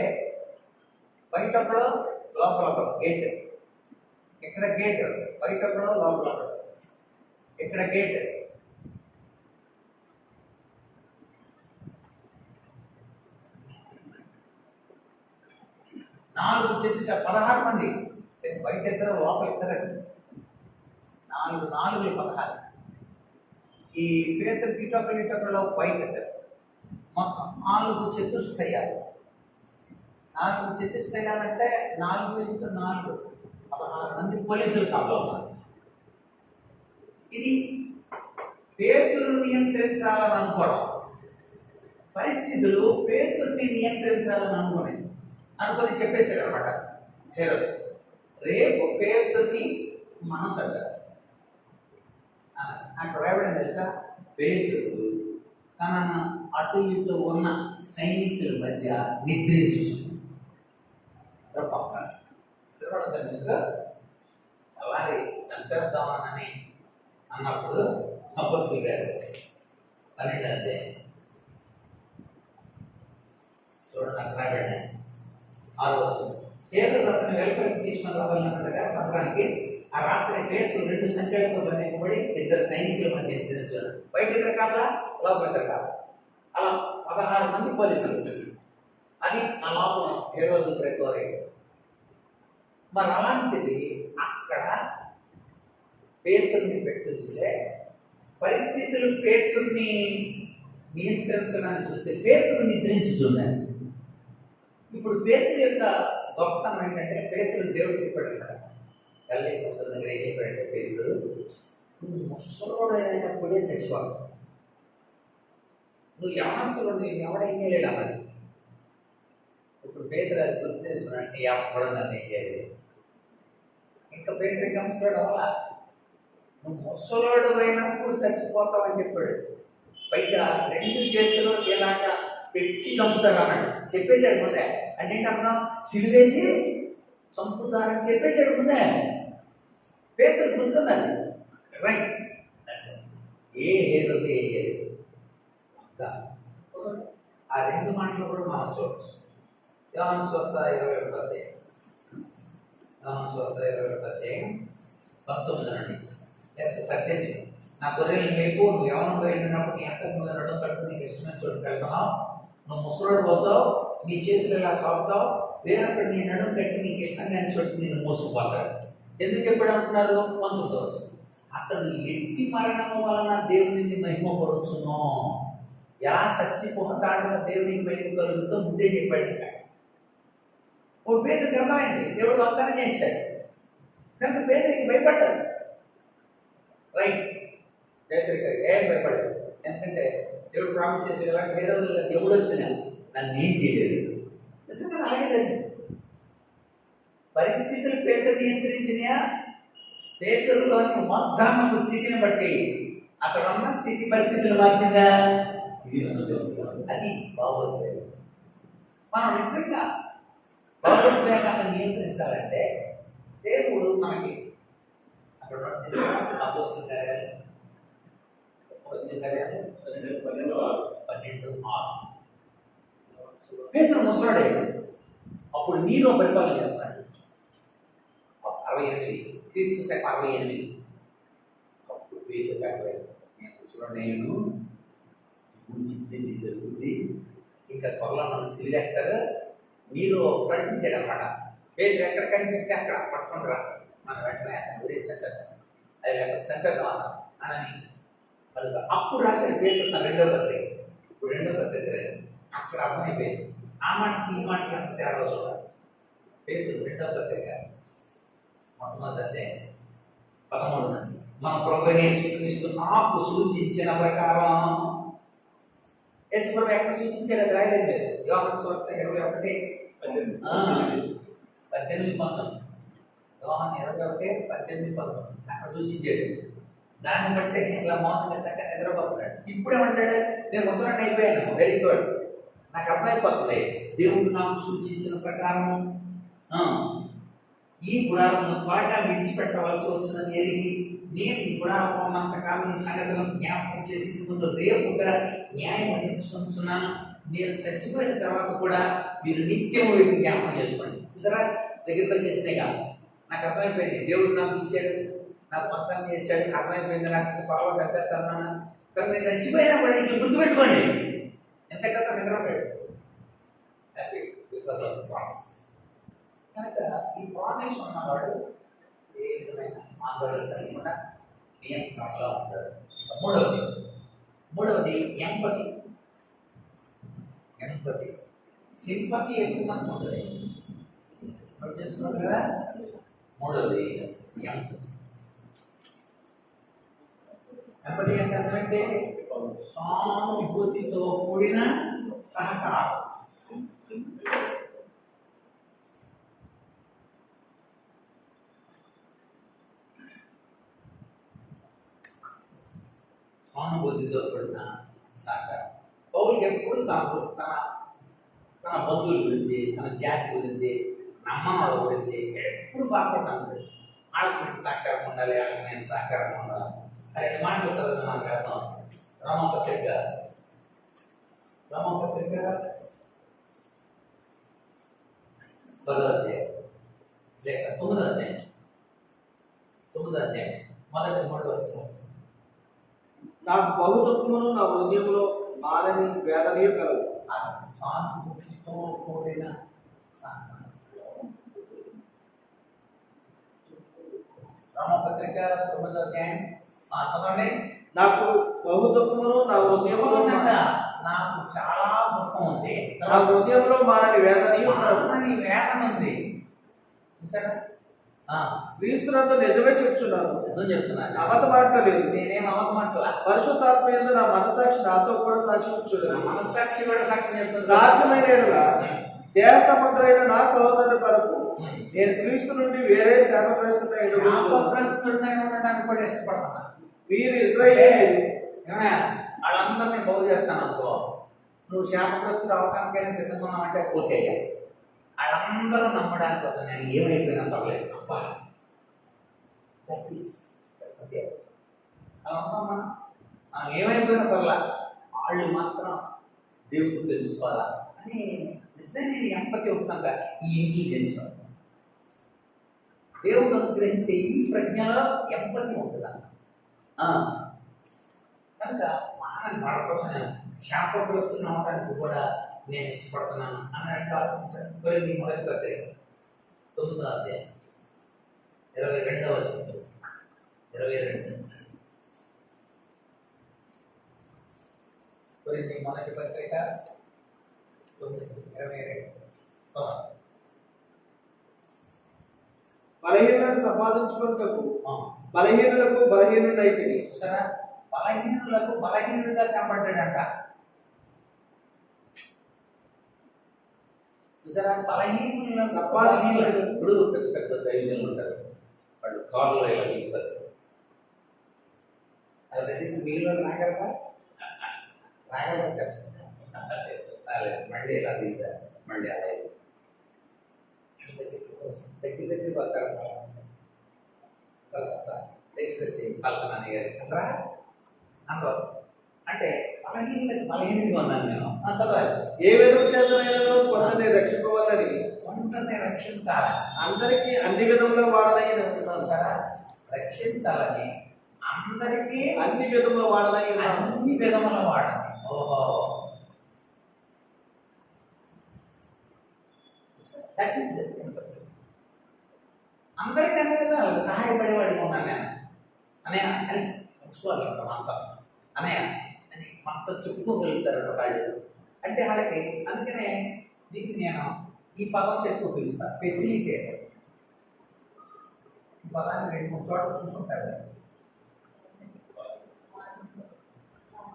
బయట ఒకడు లోపల ఒకడు గేట్. ఇక్కడ గేట్, బయట ఒకడు లోపల ఒకడు. ఇక్కడ గేట్. నాలుగు చేసి 16 మంది, బయట ఇద్దరు లోపల ఇద్దరు, 4 16. ఈ పేతురు ఇటొకలో బయట ఇద్దరు, మొత్తం 4 చతుష్టయాలు. 4 చతుష్టయాలంటే 4 × 4 16 మంది పోలీసులు కాపలా ఉన్నారు. ఇది పేతురు నియంత్రించాలని అనుకోవడం. పరిస్థితులు పేతుర్ని నియంత్రించాలని అనుకొని చెప్పేశాడు అనమాట హేరోదు. రేపు పేతుర్ని మనం చంపాలి. నాకు రాయబడింది తెలుసా, పేతురు తనను అటు ఇటు ఉన్న సైనికుల మధ్య నిద్రించుకుంది. అలాగే చంపేద్దామని అన్నప్పుడు అపోస్తలులు గారు 12 అధ్యాయం చూడండి, నాకు రాయబడిన 6వ వచనం. పేతురు అతను వెలుపలికి తీసుకుని రావాలన్నట్టుగా చంపడానికి ఆ రాత్రి పేతురు 2 సంఖ్యలతో బంధింపబడి 2 సైనికుల మధ్య నిద్రించాడు. బయట ఇద్దరు కాపలా, లోపల ఇద్దరు కాపలా, అలా 16 మంది పోలీసులు. అది ఆ లోపం హేరోదు ప్రెతోరియన్. మరి అలాంటిది అక్కడ పేతుర్ని పెట్టించితే పరిస్థితులు పేతుర్ని నియంత్రించడానికి చూస్తే పేతురు నిద్రించుతున్నారు. ఇప్పుడు పేతురు యొక్క గొప్పతనం ఏంటంటే పేతురు దేవుడు చెప్పాడు కదా, గల్లీ సముద్రం దగ్గర ఏం చెప్పాడంటే, పేతురు నువ్వు ముసలోడు అయినప్పుడే చచ్చిపోవాలి, నువ్వు యవనస్తులు నేను ఎవడేం చేయలేడు అన్నది. ఇప్పుడు పేతురు అది గుర్తు చేసుకున్నాడంటే ఎవరు నన్ను ఏం చేయలేదు. ఇంకా పేతురు ఇంకా ముసలోడు అవ్వాలా, నువ్వు ముసలోడు అయినప్పుడు చచ్చిపోతావు అని చెప్పాడు. పైగా 2 చేతులు ఇలాగా పెట్టి చంపుతారు అన్నాడు, చెప్పేశాడు ముందే. అంటే అర్థం, సిలువేసి చంపుతారని చెప్పేశాడు ముందే. పేతురు గుర్తుందండి, రైట్ అంటే ఏ హేరోదు ఏం చేయలేదు. ఆ 2 మాటలు కూడా మనం చూడవచ్చు. యోహాను సువార్త 21వ అధ్యాయం, యోహాను సువార్త 21వ అధ్యాయం 19 నుండి 18. నా గొర్రెలు మేపు, నువ్వు యవనం వెళ్ళినప్పుడు నీ అంతకు ముందు నడుం కట్టు, నీకు ఇష్టమైన చోటుకి వెళ్తున్నావు, నువ్వు ముసలోడు పోతావు, నీ చేతులు ఇలా చాపుతావు, వేరొకటి నీ నడుం కట్టి నీకు ఇష్టంగా చోటుకి నేను మోసుకుపోతాడు. ఎందుకు ఎప్పుడు అంటున్నారు? 19వ వచనం, అతడు ఎట్టి మరణము వలన దేవుని మహిమపరుచును, ఎలా చచ్చిపోతాడో దేవునికి మహిమ కలుగుతో ముందే చెప్పాడు. ఇంకా ఓ పేదరికి అర్థమైంది, దేవుడు వాగ్దానం చేశాడు కనుక పేదరికి భయపడ్డాడు. రైట్, పేదరికి ఏం భయపడ్డాడు, ఎందుకంటే దేవుడు ప్రామిస్ చేసే కదా, హేరోదుగా దేవుడు వచ్చిన నన్ను ఏం చేయలేదు. నిజంగా అలాగే జరిగింది. పరిస్థితులు పేదరు నియంత్రించినయా? పేదరులోని వాగ్దానపు స్థితిని బట్టి అతడున్న స్థితి పరిస్థితులు మార్చిందా? ఇది మనం తెలుసుకోవాలి. అది భావోద్వేగం. మనం నిజంగా భావోద్వేగాన్ని నియంత్రించాలంటే దేవుడు మనకి అక్కడ నోట్ చేసిన అపోస్తలుల కార్యాలు 12:6 పేతురు ముసలాడే, అప్పుడు నీలో పరిపాలన చేస్తాడు. 68 క్రీస్తు శకం 68. అప్పుడు పేతురు కాకపోయాడు, నేను ముసలాడేను, జరుగుతుంది, ఇంకా త్వరలో మనం సిలివేస్తారు, నీలో ప్రకటించాడు అనమాట. పేతురు ఎక్కడ కనిపిస్తే అక్కడ పట్టుకుంటారా, మన వెంటనే గురేసి సెంటర్, అది లేకపోతే సెంటర్ అని కనుక అప్పుడు రాశాడు పేతురు నా 2వ పత్రిక. ఇప్పుడు 2వ పత్రిక అక్కడ అర్థమైపోయింది. ఆ మాటకి ఈ మాటకి అంత తేడా చూడాలి. పేతురు 2వ పత్రిక మొట్టమొదటి అధ్యాయం 13 నుండి, మన ప్రభువైన యేసుక్రీస్తు నాకు సూచించిన ప్రకారం, యేసుప్రభు ఎక్కడ సూచించాడు అది రాయలేదు. యోహాను సువార్త 21:18, యోహాను 21:18 అక్కడ సూచించాడు. దాన్ని బట్టి ఇలా మౌనంగా చక్కగా నిద్రపోతున్నాడు. ఇప్పుడేమంటాడు, నేను ముసలాన్ని అయిపోయాను, వెరీ గుడ్, నాకు అర్థమైపోతుంది, దేవుడు నాకు సూచించిన ప్రకారం ఈ గుడారమును త్వరగా విడిచిపెట్టవలసి వచ్చినది ఎరిగి, నేను ఈ గుడారం ఉన్నంతకాలం ఈ సంగతులను జ్ఞాపకం చేసి ముందు రేపుగా న్యాయం అందించుకుంటున్నాను. నేను చచ్చిపోయిన తర్వాత కూడా మీరు నిత్యము వీటిని జ్ఞాపకం చేసుకోండి. చూసారా, దగ్గరికి వచ్చేసిందే కాదు, నాకు అర్థమైపోయింది, దేవుడు నాకు ఇచ్చాడు, నాకు మొత్తం చేశాడు, అర్థమైపోయింది, నాకు త్వరలో చంపేస్తాను కానీ నేను చచ్చిపోయినా కూడా ఇట్లా గుర్తుపెట్టుకోండి. ఎంతకంటే నిద్రపోయాడు, హ్యాపీ బికాస్ ఆఫ్ ప్రామిస్. కనుక ఈ ప్రామిస్ ఉన్నవాడు ఏ విధమైన ఆందోళన జరగకుండా నియంత్రణలో ఉంటాడు. మూడవది ఎంపతి. సింపతి ఎక్కువ మంది ఉంటుంది, నోట్ చేసుకున్నారు కదా. మూడవది ఎంపతి అంటే అర్థమంటే సానుభూతితో కూడిన సహకారం. సానుభూతితో కూడిన సహకారం. పౌలుకి ఎప్పుడు తన బంధువుల గురించి, తన జాతి గురించి, నమ్మనాల గురించి ఎప్పుడు బాధపడతాను. వాళ్ళకి నేను సహకారం ఉండాలి, వాళ్ళకి నేను సహకారం ఉండాలి. అది మాటలు చదివిన మనకు అర్థం. రోమపత్రిక 10వ అధ్యాయం లేక 9వ అధ్యాయం మొదటి 3వ వచనం, నాకు బహు దుఃఖమును నా హృదయంలో మానని వేదనయు కలవు. సానుభూతిని ప్రేమతో కూడిన సహనం. రోమపత్రిక 9వ అధ్యాయం చదవండి. నాకు బహు దుఃఖమును నా హృదయములో నాకు చాలా దుఃఖం ఉంది, నా హృదయంలో మానని వేదనయు మానని వేదన ఉంది. చూసారా? క్రీస్తునందు నిజమే చెప్తున్నాను, నిజం చెప్తున్నాను, అబద్ధమాడలేదు. నేనేం అబద్ధమాడలా. పరిశుద్ధాత్మ యందు నా మనస్సాక్షి నాతో కూడా సాక్ష్యం చెప్తున్నాను. మనస్సాక్షి కూడా సాక్ష్యం చెప్తుంది. సాధ్యమైన యెడల దేహ సంబంధులైన నా సహోదరుల కొరకు నేను క్రీస్తు నుండి వేరే శాపగ్రస్తుడై ఉండడానికి కూడా ఇష్టపడతాను. మీరు ఇశ్రాయేలీయులు ఏమయ్యా, వాళ్ళందరినీ బాగు చేస్తాను అనుకో, నువ్వు శాపగ్రస్తుడు అవటానికైనా సిద్ధంగా ఉన్నావంటే ఓకే. వాళ్ళందరూ నమ్మడానికి కోసం నేను ఏమైపోయినా పర్లేదు. అబ్బా, దట్ ఈస్ అలా మనం ఏమైపోయినా పర్లా, వాళ్ళు మాత్రం దేవుడు తెలుసుకోవాలా అని నిజంగా నేను ఎంపతి అవుతున్నాగా ఈ ఇంటెలిజెన్స్ దేవుడు అనుగ్రహించే ఈ ప్రజ్ఞలో ఎంపతి ఉంటుందా కనుక వాళ్ళ కోసం నేను శాపగ్రస్తులు అవడానికి కూడా నేను ఇష్టపడుతున్నాను అన్నట్టు ఆలోచించాను. కొరింథీ మొదటి పత్రిక 9వ అధ్యాయం 22వ వచనం. 22 కొరింథీ మొదటి పత్రిక 9:22. బలహీనలను సంపాదించుకున్నకు బలహీనులకు బలహీనుడైతే. చూసారా? బలహీనులకు బలహీనుడిగా కనబడ్డాడంట. చూసారా? బలహీనులను సంపాదించుకున్నాడు. ఇప్పుడు పెద్ద పెద్ద దైవజనులు ఉంటారు, వాళ్ళు కారులో ఇలా దిగుతారు. అది మీలో రాగలరా? రాగలరా చెప్పండి. మళ్ళీ ఇలా దిగుతారు, మళ్ళీ అలా దగ్గర పడతారు. దగ్గర కలసనాని గారి అందరూ అంటే బలహీనంగా ఉన్నాను నేను. చదవాలి. ఏ విధము చేతనైనను కొందరిని రక్షింపవలని, కొందరిని రక్షించాలి, అందరికీ అన్ని విధముల వాడనైన సారా, రక్షించాలని అందరికీ అన్ని విధముల వాడనై అన్ని విధముల వాడాలి. ఓహో, దట్ ఈస్ అందరికీ అన్ని విధాలు సహాయపడేవాడిగా ఉన్నాను నేను అనే అని పంచుకోవాలి. మనతో అనే అని మనతో చెప్పుకోగలుగుతారు వాళ్ళు. అంటే వాళ్ళకి అందుకనే దీన్ని నేను ఈ పదంతో ఎక్కువ పిలుస్తాను, ఫెసిలిటేటర్. ఈ పదాన్ని 2-3 చోట్ల చూసుకుంటారు.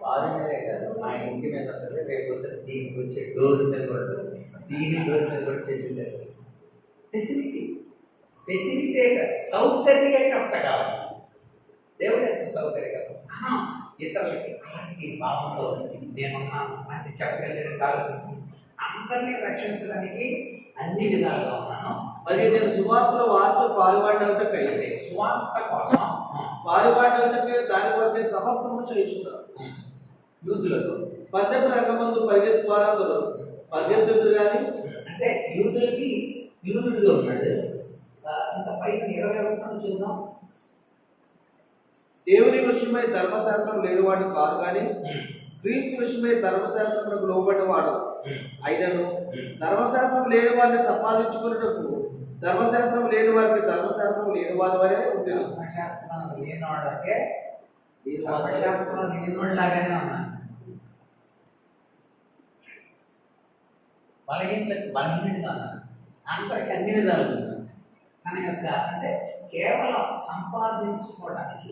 వారి మీదే కాదు, మా ఇంటి మీద ఉంటుంది, రేపు దీనికి వచ్చే డోర్ మీద కూడా, దీని డోర్ మీద కూడా ఫెసిలిటేటర్. ఫెసిలిటేటర్, సౌకర్యకర్త కావాలి. దేవుడు యొక్క సౌకర్యకర్త. ఇతరులకి అలాంటి భావంలో నేనున్నాను అని చెప్పగలిగిన ఆలోచిస్తుంది. అందరినీ రక్షించడానికి అన్ని విధాలుగా ఉన్నాను. మరియు నేను సువార్తలో వారితో పాల్పడటకై, అంటే సువార్త కోసం పాల్పడటకై దాని కొరకే సమస్తము చేయించున్నాను. యూదులకు పద్దెపు రంగమందు పరిగెత్తు వారందరూ పరిగెత్తుదురు కానీ, అంటే యూదులకి యూదుడుగా ఉన్నాడు. ఇంకా పైన 21 చూద్దాం. దేవుని విషయమై ధర్మశాస్త్రం లేని వాడు కాదు కానీ క్రీస్తు విషయమై ధర్మశాస్త్రమునకు లోబడిన వాడు. అయినను ధర్మశాస్త్రం లేని వారిని సంపాదించుకున్నటకు ధర్మశాస్త్రం లేని వారికి ధర్మశాస్త్రం లేని వారి వరే ఉంటుంది. ధర్మశాస్త్రం లేనివాడంటే ధర్మశాస్త్రం లేనివాడిలాగానే ఉన్నాను. బలహీనతకు బలహీనుడిగా ఉన్నాను, అందరికి అన్ని విధాలు ఉన్నాను. తన యొక్క అంటే కేవలం సంపాదించుకోవడానికి.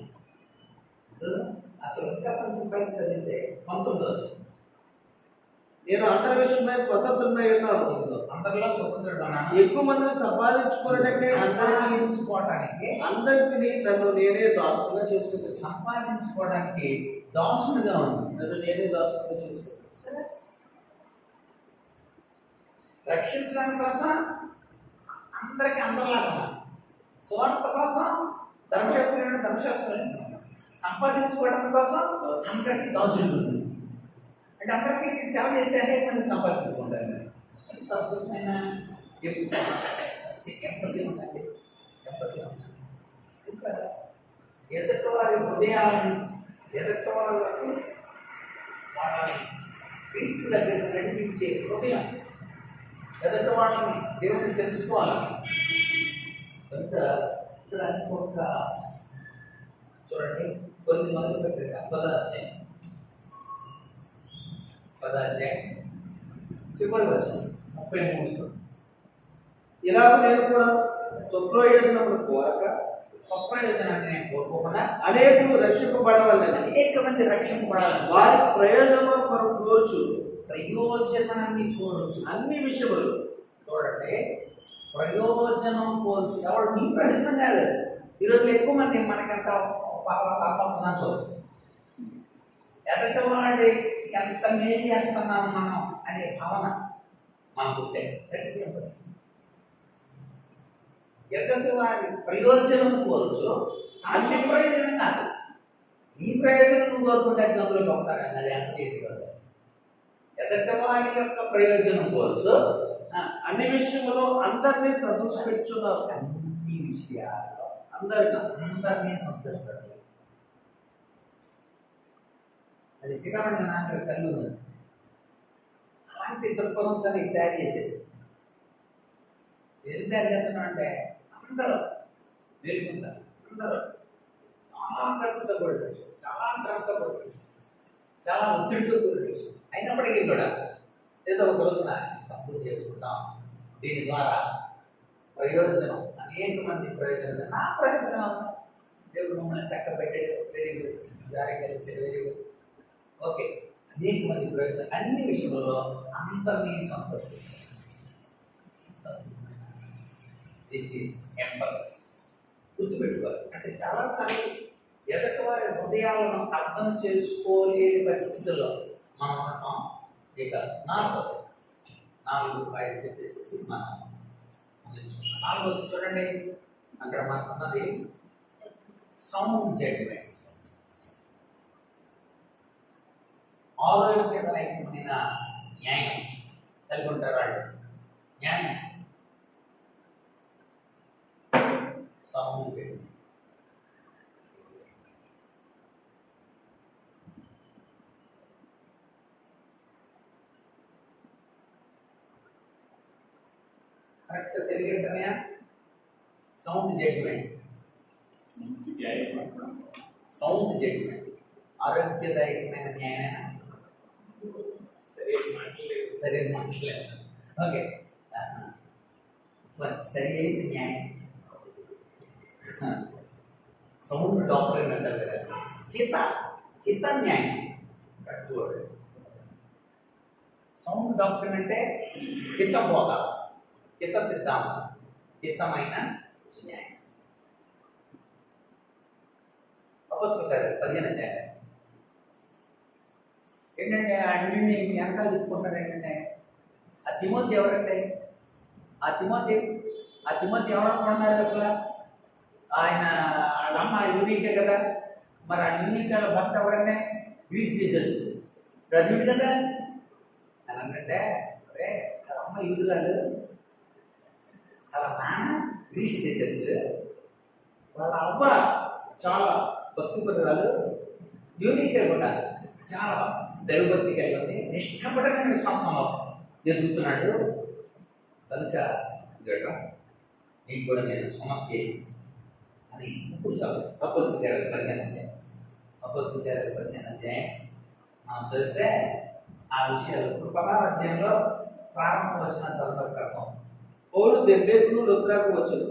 అసలు ఇంకా కొంచెం పైకి చదివితే 19 నేను అందరి విషయమై స్వతంత్రుడై ఉన్నాను, అందరిలో స్వతంత్రుడు. ఎక్కువ మందిని సంపాదించుకోవడానికి సంపాదించుకోవటానికి అందరికీ నన్ను నేనే దాసుడుగా చేసుకుంటాను. సంపాదించుకోవడానికి దాసుడుగా ఉంది, నన్ను నేనే దాసుడుగా చేసుకుంటాను. రక్షించడానికి కోసం అందరికీ అందరిలాగా ఉన్నాను. స్వార్థ కోసం ధర్మశాస్త్రం సంపాదించుకోవడం కోసం అందరికీ దాసుడు. అంటే అందరికీ సేవ చేస్తే అనేక మంది సంపాదించుకుంటారు. ఎంత అద్భుతమైన ఎంపతి ఉందండి, ఎంపతి ఉందండి. ఇంకా ఎదుటి వారి హృదయాలను, ఎదుటి వాళ్ళకు వాళ్ళని క్రీస్తు దగ్గర నడిపించే హృదయం ఎదుటి వాళ్ళని దేవుడిని తెలుసుకోవాలి. కనుక ఇక్కడ ఇంకొక చూడండి, కొన్ని మొదలు పెట్టారు. పదాధ్యాయం చివరి వచ్చిన 33 చూడండి. ఇలాగ నేను కూడా స్వప్రయోజనములు కోరక, స్వప్రయోజనాన్ని నేను కోరుకోకుండా అనేకులు రక్షింపబడవాలని, అనేక మంది రక్షింపబడాలని, వారి ప్రయోజనం కొరకు కోరుచు, ప్రయోజనాన్ని కోరుచు. అన్ని విషయములు చూడండి, ప్రయోజనం కోరుచు. ఎవరు నీ ప్రయోజనం కాదు. ఈరోజు ఎక్కువ మంది మనకంత పాపం చూడు, ఎదటి వాడి ఎంత మేలు చేస్తున్నాం మనం అనే భావన మనకు ఎదటి వారి ప్రయోజనం కోరుచు, అన్ని ప్రయోజనం కాదు. నీ ప్రయోజనం కోరుకుంటే అందులో గొప్పతారని అది అంత లేదు. ఎదటి వారి యొక్క ప్రయోజనం కోరుచు, అన్ని విషయంలో అందరినీ సంతోషపెట్టుచున్నారు. అన్ని విషయాల్లో అందరినీ సంతోషపెట్టాలి. అది శ్రీరాముడి నాన్న కళ్ళు అలాంటి దృక్పథంతో తయారు చేసేది. ఏం తయారు చేస్తున్నాం అంటే అందరూ వేడుకుంటారు, అందరూ చాలా ఖర్చుతో కూడిన విషయం, చాలా శ్రమతో కూడిన విషయం, చాలా ఒత్తిడితో కూడిన విషయం అయినప్పటికీ కూడా ఏదో ఒక రోజున సంపూర్తి చేసుకుంటాం. దీని ద్వారా ప్రయోజనం, అనేక మంది ప్రయోజనం. నా ప్రయోజనం దేవుడు మమ్మల్ని చక్క పెట్టాడు, వెరీ గుడ్. జారీ కలిసి వెరీ గుడ్, ఓకే. అనేక మంది ప్రయోజనం, అన్ని విషయంలో అందరినీ సంతోషిస్తారు. This is ample. గుర్తుపెట్టుకోవాలి. అంటే చాలాసార్లు ఎదటి వారి హృదయాలను అర్థం చేసుకోలేని పరిస్థితుల్లో మనం ఉన్నాం. ఇక 4 చెప్పేసి మనం అందించుకున్నాం. 4 చూడండి, అక్కడ మనకు ఉన్నది సౌండ్ జడ్జిమెంట్. ఆరోగ్యదాయకమైన న్యాయం కలిగి ఉంటారు వాళ్ళు. న్యాయం, సౌండ్ జడ్జిమెంట్. కరెక్ట్ తెలియటమే సౌండ్ జడ్జిమెంట్. సౌండ్ జడ్జిమెంట్, ఆరోగ్యదాయకమైన న్యాయమైన సరైన మాటలేదు. ఓకే, సరి అయిన న్యాయం. సౌండ్ డాక్టర్ అంటారు కదా, హిత న్యాయం. సౌండ్ డాక్టర్ అంటే హిత బోధ, హిత సిద్ధాంతం, హితమైన న్యాయం. అపొస్తలుల 15వ అధ్యాయం ఏంటంటే అన్నింటినీ వెనకాల చెప్పుకుంటారు. ఏంటంటే ఆ తిమోతి ఎవరంటే, ఆ తిమోతి ఎవరనుకుంటున్నారు అసలు? ఆయన వాళ్ళ అమ్మ యూనికే కదా. మరి ఆ యూనిక్ భర్త ఎవరంటే గ్రీస్ దేశం ప్రజుడు కదా. అని అంటే అరే వాళ్ళ అమ్మ యూదురాలు, వాళ్ళ నాన్న గ్రీస్ దేశస్తుడు, వాళ్ళ అవ్వ చాలా భక్తిపరురాలు, యూనిక్ కూడా చాలా దైవభక్తి కలిగి ఉంది, నిష్ఠపరమైన విశ్వాసంలో ఎదుగుతున్నాడు. కనుక నీకు కూడా నేను సమర్థ చేసి అని ఇప్పుడు అపొస్తలుల 15వ అధ్యాయం మనం చదివితే ఆ విషయాలు ఇప్పుడు 16వ అధ్యాయంలో ప్రారంభ వచ్చిన చదవడం. పౌలు దెర్బేకును లుస్త్రాకు వచ్చాడు.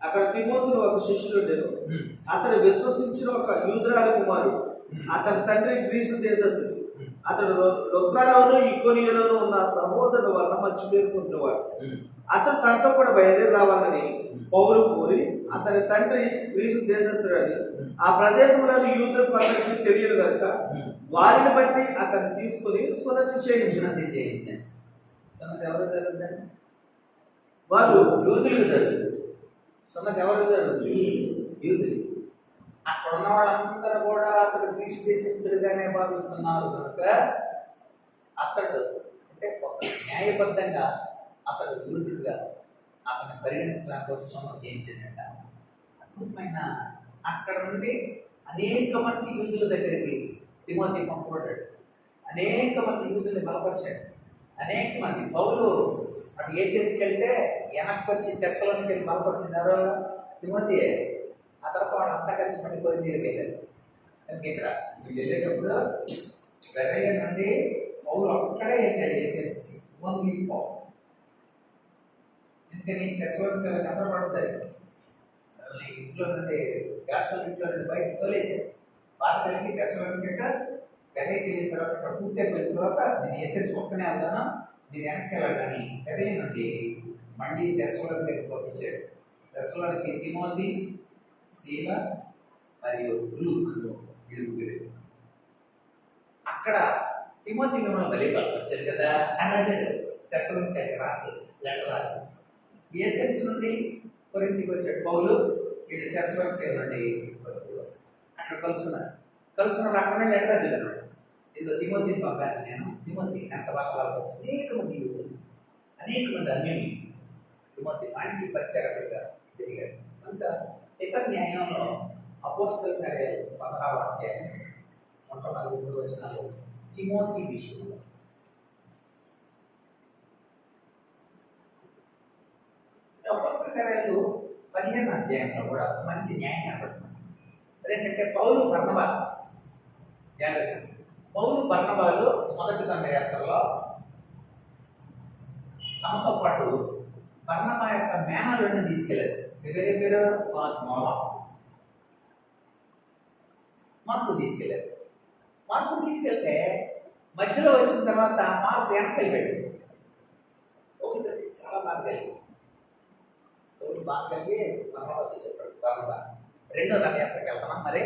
అక్కడ తిమోతిలో ఒక శిష్యుడు ఉండేను. అతడు విశ్వసించిన ఒక యూదురాలి కుమారుడు. అతని తండ్రి గ్రీసు దేశస్థుడు. అతడు లుస్త్రాలోను ఇకోనియోలోను ఉన్న సహోదరుల వల్ల మంచి పేరు పొందినవాడు. అతను తనతో కూడా బయలుదేరి రావాలని పౌలు కోరి, అతని తండ్రి గ్రీసు దేశస్థుడని ఆ ప్రదేశంలోని యూదులకు అతనికి తెలియదు కనుక వారిని బట్టి అతన్ని తీసుకుని సున్నతి చేయించినది. ఎవరు జరుగుతుంది? వారు యూదులకు జరుగుతుంది. సున్నతి ఎవరు జరుగుతుంది? యూదులు. అక్కడ ఉన్న వాళ్ళందరూ కూడా అతడు గ్రీసు దేశస్తుడిగానే భావిస్తున్నారు కనుక అతడు అంటే ఒక న్యాయబద్ధంగా అతడు యూదుడుగా అతన్ని పరిగణించడానికి కోసం సున్నతి చేయించాడంట. అద్భుతమైన అక్కడ నుండి అనేక మంది యూదుల దగ్గరికి తిమోతి పంపబడ్డాడు. అనేక మంది యూదుల్ని బలపరిచాడు. అనేక మంది పౌలు అటు ఏథెన్స్కి వెళ్తే వెనక్కి వచ్చి తెస్సలోనికి వెళ్ళి మనకు వచ్చినారు తిమోతి. ఆ తర్వాత వాడు అంతా కలిసి మళ్ళీ కొరింథీ వెళ్ళారు. కనుక ఇక్కడ వీళ్ళు వెళ్ళేటప్పుడు బెరయ నుండి పౌలు అక్కడే వెళ్ళాడు ఏథెన్స్కి, ఓన్లీ పౌలు. ఎందుకని తెస్సలోనికి కనపడతాయి ఇంట్లో నుండి గ్యాస్ట్రోల్ ఇంట్లో నుండి బయట తోలేసారు. పాత కలిగి తెస్సలోనికి బెరయకి వెళ్ళిన తర్వాత అక్కడ పూర్తి అయిపోయిన తర్వాత నేను ఏథెన్స్ ఒక్కనే వెళ్తాను, మీరు వెనక్కి వెళ్ళాలని బెరయ నుండి మళ్ళీ తెస్సలోనికి పంపించాడు. తెస్సలోనికి తిమోతి, సీల మరియు లూక్ ఇరుగురు. అక్కడ తిమోతి మిమ్మల్ని బలిపరచారు కదా అని రాశాడు. తెస్సలోనికి రాశాడు, లెటర్ రాశాడు. ఏథెన్స్ నుండి కొరింథీకి వచ్చాడు పౌలు, ఇటు తెస్సలోనికి నుండి అక్కడ కలుసుకున్నాడు. అక్కడే లెటర్ రాశాడు అన్నమాట. ఇదిగో తిమోతిని పంపాను నేను, తిమోతి ఎంత బాగా వాళ్ళకి వస్తుంది. అనేక మంది అన్యులు తిమోతి మంచి పరిచయగా తిరిగాడు. కనుక ఇతర న్యాయంలో అపోస్తలుల కార్యాలు 16వ అధ్యాయం 1-3 వచనాలు తిమోతి విషయంలో, అపోస్తలుల కార్యాలు 15వ అధ్యాయంలో కూడా మంచి న్యాయం కనబడుతుంది. అదేంటంటే పౌలు బర్నబాలు మొదటి దండయాత్రలో తమతో పాటు బర్నబా యొక్క మేనల్లుడిని తీసుకెళ్ళారు. వేరే పేరు మార్కు తీసుకెళ్ళారు. మార్కు తీసుకెళ్తే మధ్యలో వచ్చిన తర్వాత మార్కు వెనక్కి వెళ్ళిపోయాడు. చాలా బాగా కలిగి బర్నబా తీసుకెళ్ళాడు. బర్నబా రెండో దండయాత్రకి వెళ్తున్నాం మరి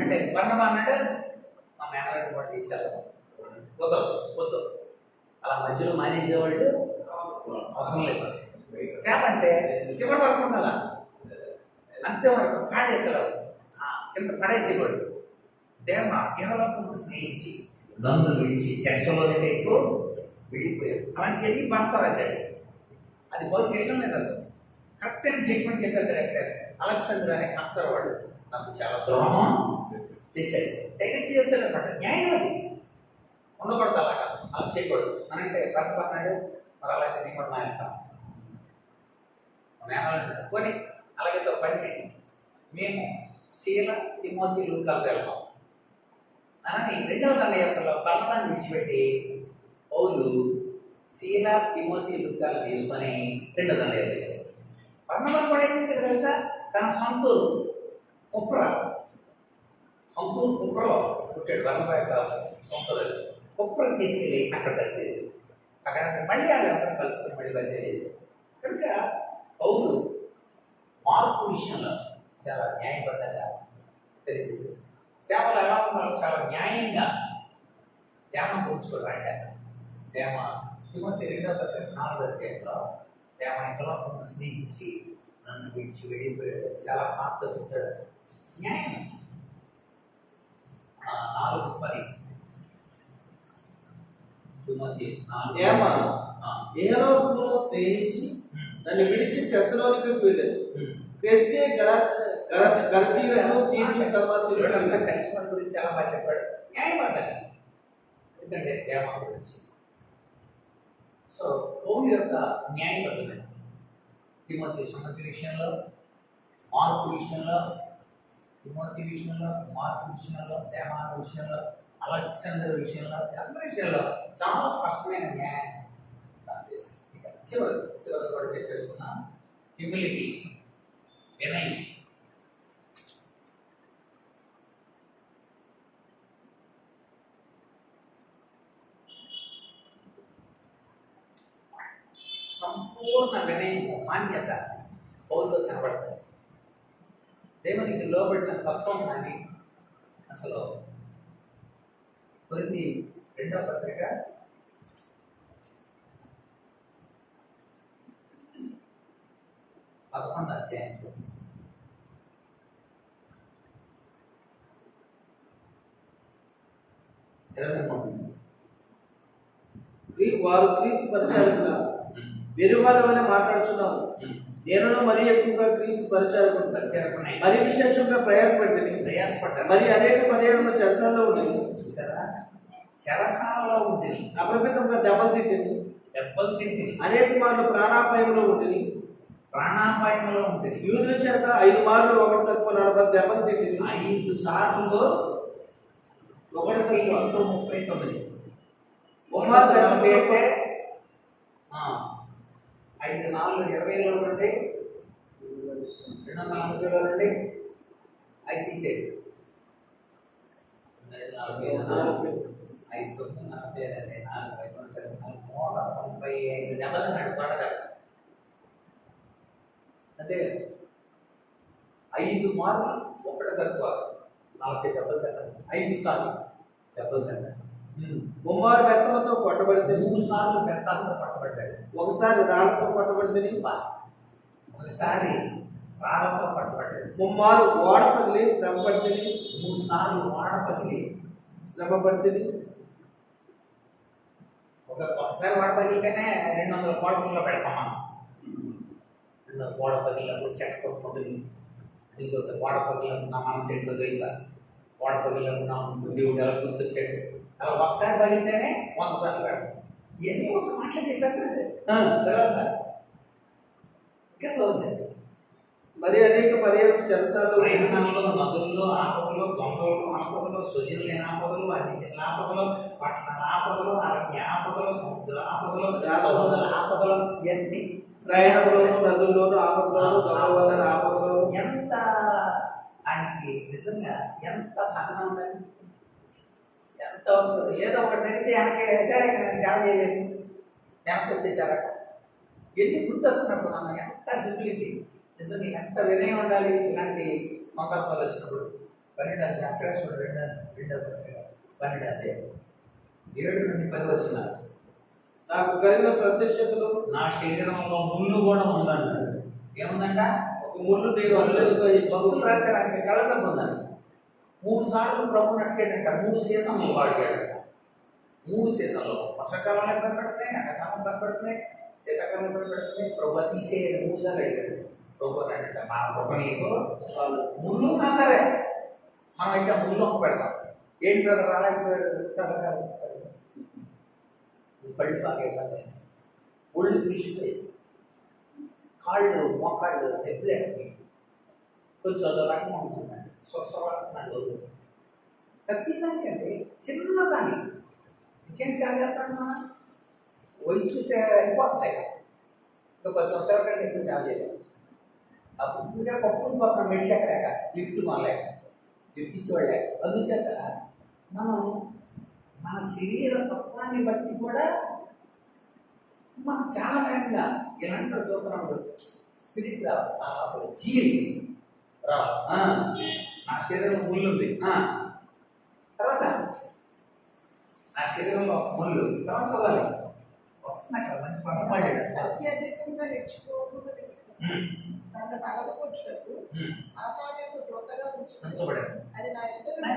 అంటే బర్నబా అన్నాడు మా మేనల్లుడిని కూడా తీసుకెళ్తాం. వద్దు అలా మధ్యలో మానేసేవాళ్ళు అవసరం లేదు. సేవ అంటే చివరి వరకు ఉండాల, అంతే వరకు కాడేసేవాడు కింద పడేసేవాడు. దేవ ఇహలోకం స్నేహించి నన్ను విడిచి తెస్సలోనికే వెళ్ళిపోయాడు. అలాంటి వెళ్ళి భర్త రాశాడు. అది బౌద్ధకి ఇష్టం లేదు అసలు. కరెక్ట్ అని జడ్జ్మెంట్ చెప్పారు. డైరెక్టర్ అలెగ్జాండర్ అనే కన్సర్ వాడు నాకు చాలా ద్రోహం చేశాడు. డైరెక్ట్ చెప్తాడు అనమాట. న్యాయం అది ఉండకూడదు, అలా చేయకూడదు అని అంటే భర్త అన్నాడు. మరి అలాగే నేను కూడా మానేస్తాను కొని అలాగే పని పెట్టి మేము సీల, తిమోతి, లూకాకు వెళ్తాం అని రెండవ దండయాత్రలో బర్నబాను విడిచిపెట్టి పౌలు సీల, తిమోతి, లూకాలు తీసుకొని రెండవ దండయాత్ర వెళ్ళారు. బర్నబాను కూడా ఏం చేశాడు తెలుసా? తన సొంతూరు కుప్రలో పుట్టాడు. బర్నబా యొక్క సొంతూరు కుప్రకి తీసుకెళ్ళి అక్కడ కలిసి అక్కడ మళ్ళీ వాళ్ళందరూ కలుసుకుని మళ్ళీ బయట చేశారు. కనుక పౌలు మార్కు విషయంలో చాలా న్యాయబద్ధంగా తెలియజేశారు. సేవలు ఎలా ఉన్నారో చాలా న్యాయంగా తేమ గుర్చుకోరాట. తేమ తిమోతి 2వ పత్రిక 4వ అధ్యాయంలో తేమ ఇహలోకమును స్నేహించి నన్ను విడిచి వెళ్ళిపోయాడు. చాలా మార్పుతో చెప్తాడు. న్యాయం 4:10 తిమోతి 4 ఇహలోకమును స్నేహించి నన్ను విడిచి తెస్సలోనికకు వెళ్ళాడు. క్రెస్కే గలతీయులను తీర్పు తర్వాత కలిసిన గురించి చాలా బాగా చెప్పాడు. న్యాయపడ్డాడు ఎందుకంటే తేమ గురించి. సో పౌలు యొక్క న్యాయపడ్డమే తిమోతి సుమతి విషయంలో, మార్పు విషయంలో, తిమోతి విషయంలో, మార్పు విషయంలో, తేమ విషయంలో, అలెగ్జాండర్ విషయంలో, అందరి విషయంలో చాలా స్పష్టమైన న్యాయం చేశారు. ఇక చివరి కూడా చెప్పేసుకున్నాం. హ్యూమిలిటీ, వినయం. సంపూర్ణ వినయము, మాన్యత పౌరులో కనబడతాయి. దేవునికి లోబడిన తత్వం అని అసలు కొరింథీ 2వ పత్రిక 11వ అధ్యాయం 23 వారు క్రీస్తు పరిచారకులా వెరువాదమని మాట్లాడుచున్నాను. నేను మరి ఎక్కువగా క్రీస్తు పరిచారకుని మరి విశేషంగా ప్రయాసపడ్డాను. మరి అనేక పర్యాయంలో చెరసాలలో ఉండేది. చూసారా? చెరసాలలో ఉంటుంది. అపరిమితంగా దెబ్బలు తింటుంది. దెబ్బలు తింటుంది, అనేక మార్లు ప్రాణాపాయంలో ఉంటుంది, ప్రాణాపాయంలో ఉంటుంది. యూదుల చేత 5 మార్లు ఒకటి తక్కువ 40 దెబ్బలు తింటుంది. 5 సార్లు ఒకటి తక్కువ 39. కుమారు అంటే 5 4 20 నుండి 240 నుండి 5 తీసేది 45 నెలలు పడతాడు. అంటే 5 మార్లు ఒకటి తక్కువ 40 దెబ్బలు తింటాడు. 5 సార్లు దెబ్బలు తింటాడు. కుమారు బెత్తలతో కొట్టబడితే 3 సార్లు బెత్తాలతో పట్టబడ్డాడు. ఒకసారి రాళ్లతో కొట్టబడితే ఒకసారి రాళ్లతో పట్టబడ్డాడు. ముమ్మారు ఓడ పగిలి శ్రమ పడితే 3 సార్లు వాడ పగిలి శ్రమ పడితే ఒకసారి వాడ పగిలితేనే 200 కోట్లలో పెడతాం మనం. 200 గోడ పగిలినప్పుడు చెక్క కొట్టుకుంటుంది. ఇంకోసారి గోడ పగిలినప్పుడు నా మనసు ఏంటో తెలుసా, గోడ పగిలినప్పుడు దేవుడు ఎలా గుర్తొచ్చాడు. అలా ఒకసారి పగిలితేనే 100 సార్లు పెడతాం. ఇవన్నీ ఒక మాటలు చెప్పారు తర్వాత ఇంకా చదువుతుంది. మరి అనేక పర్యాలు చెరసాలు ప్రయాణంలో, నదుల్లో ఆపదలు, దొంగలు ఆపదలు, సుజనులు లేని ఆపదలు, అన్ని జిల్లా ఆపదలు, పట్టణాల ఆపదలు, అరణ్య ఆపదలు, సముద్ర ఆపదలు, సముద్ర ఆపదలు, ఇవన్నీ ప్రయాణంలోను నదుల్లోను ఆపదలోను దొంగల వల్ల ఆపదలు. ఎంత ఆయనకి నిజంగా ఎంత సహనం ఉందండి, ఎంత ఉంటుంది. ఏదో ఒకటి జరిగితే వెనక్కి సరే నేను సేవ చేయలేదు, వెనక్కి వచ్చేసారట. ఎన్ని గుర్తొస్తున్నప్పుడు మనం ఎంత హ్యూమిలిటీ, నిజంగా ఎంత వినయం ఉండాలి ఇలాంటి సందర్భాలు వచ్చినప్పుడు. 12 అక్కడ 12 7 నుండి 10 వచ్చినారు. నాకు కలిగిన ప్రత్యక్షతలు నా శరీరంలో ముళ్ళు కూడా ఉందన్నాడు. ఏముందంట? ఒక ముళ్ళు నేను అందరితో భక్తులు రాశారు ఆయన కలసం ఉందని. 3 సార్లు ప్రభు నడిచాడంట. 3 సీజన్లు వాడిగాడంట. 3 సీజన్లు వర్షాకాలంలో ఇబ్బంది పడుతున్నాయి, ఎండాకాలం ఇబ్బంది పడుతున్నాయి, శీతాకాలం ఇబ్బంది పడుతున్నాయి. ప్రభు తీసే 3 సార్లు అడిగాడు. ప్రభు అంటే మా కృప నీకు ముళ్ళు ఉన్నా సరే మనం అయితే ముళ్ళు ఒక్క పెడతాం. ఏంటి బ్రదర్ రాలేకపోయారు, పళ్ళు బాగా ఇబ్బంది, ఒళ్ళు పిలిచిపోయి, కాళ్ళు మోకాళ్ళు నొప్పులేండి, కొంచెం అదో రకంగా ఉంటుందండి, స్వస్వరాలు ప్రతి దానికి అంటే చిన్నదాన్ని ఇంకేం సేవ చేస్తాడు. మన వయసు చూస్తే అయిపోతున్నాయి. ఇంకా 10 సంవత్సరాల కంటే ఎక్కువ సేవ చేయలేదు. అప్పుడు పూజగా పప్పులు పక్కన మెట్లేక లిఫ్ట్ కొనలేక, లిఫ్ట్ ఇచ్చేవాళ్ళేక. అందుచేత మనం మన శరీర తత్వాన్ని బట్టి కూడా మనం చాలా వేగంగా ఇలాంటి చూస్తున్నప్పుడు స్పిరిట్ రావాలి, జీల్ రావాలి. నా శరీరంలో ముళ్ళు ఉంది, తర్వాత నా శరీరంలో ముళ్ళు తర్వాత చదవాలి. వస్తున్నాయి కదా మంచి పని పడ్డాడు. అత్యధికంగా నేర్చుకోకుండా నన్ను పగలకొచ్చినప్పుడు ఆకార్యకు దూతగా ఉంచబడింది. అది నా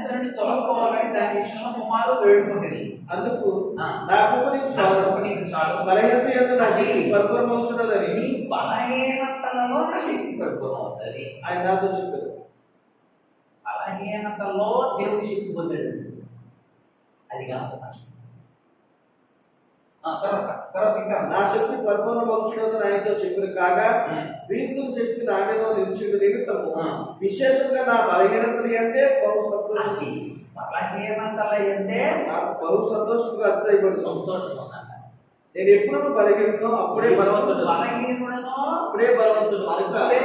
దాన్ని తొలగిపోవాలని దాని విషయంలో కుమారు వేడుకుంటుంది. అందుకు నా కృప నీకు చాలు, బలహీనత యందు నా శక్తి పరిపూర్ణమవుతున్నదని నీ బలహీనతలలో నా శక్తి పరిపూర్ణం అవుతుంది ఆయన నాతో చెప్పారు. బలహీనతలో దేవుడి శక్తి పొందాడు. అది కాదు తర్వాత ఇంకా నా శక్తి పరిపూర్ణమవుతున్నదని ఆయనతో చెప్పారు. కాగా క్రీస్తు శక్తి నా మీద నిలిచిండు నిమిత్తము విశేషంగా నా బలహీనతలు అంటే బహు సంతోషం, బలహీనతల అంటే నాకు బహు సంతోషంగా అర్థమైపడి సంతోషం ఉందంట. నేను ఎప్పుడు బలహీనో అప్పుడే బలవంతుడు, బలహీనుడనో అప్పుడే బలవంతుడు, అప్పుడే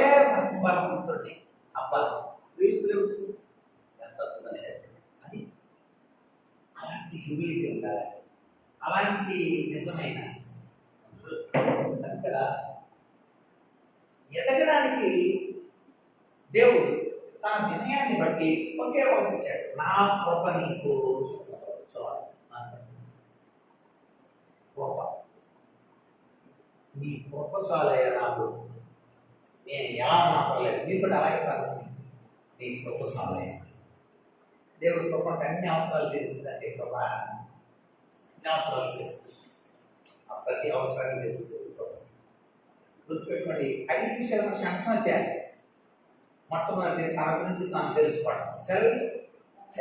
బలవంతుడి. అబ్బా క్రీస్తు ఎంత అది అలాంటి హ్యూమిలిటీ ఉండాలి, అలాంటి నిజమైన అక్కడ ఎదగడానికి దేవుడు తన వినయాన్ని బట్టి ఒకే పంపించాడు. నా కృప నీకు కృప, నీ కృప చాలయ్యా నాకు, నేను ఎలా ఉన్నా పర్లేదు, నీకు కూడా అలాగే పర్లేదు, నీ కృప చాలయ్యా. దేవుడి కృప అంటే అన్ని అవసరాలు తీరుతుందండి. కృప అన్ని అవసరాలు తీరుస్తుంది, ప్రతి అవసరాన్ని తీరుస్తుంది. గుర్తుపెట్టుకోండి, 5 విషయాలు మనకి అర్థం చేయాలి. మొట్టమొదటి తన గురించి తాను తెలుసుకోవడం, సెల్ఫ్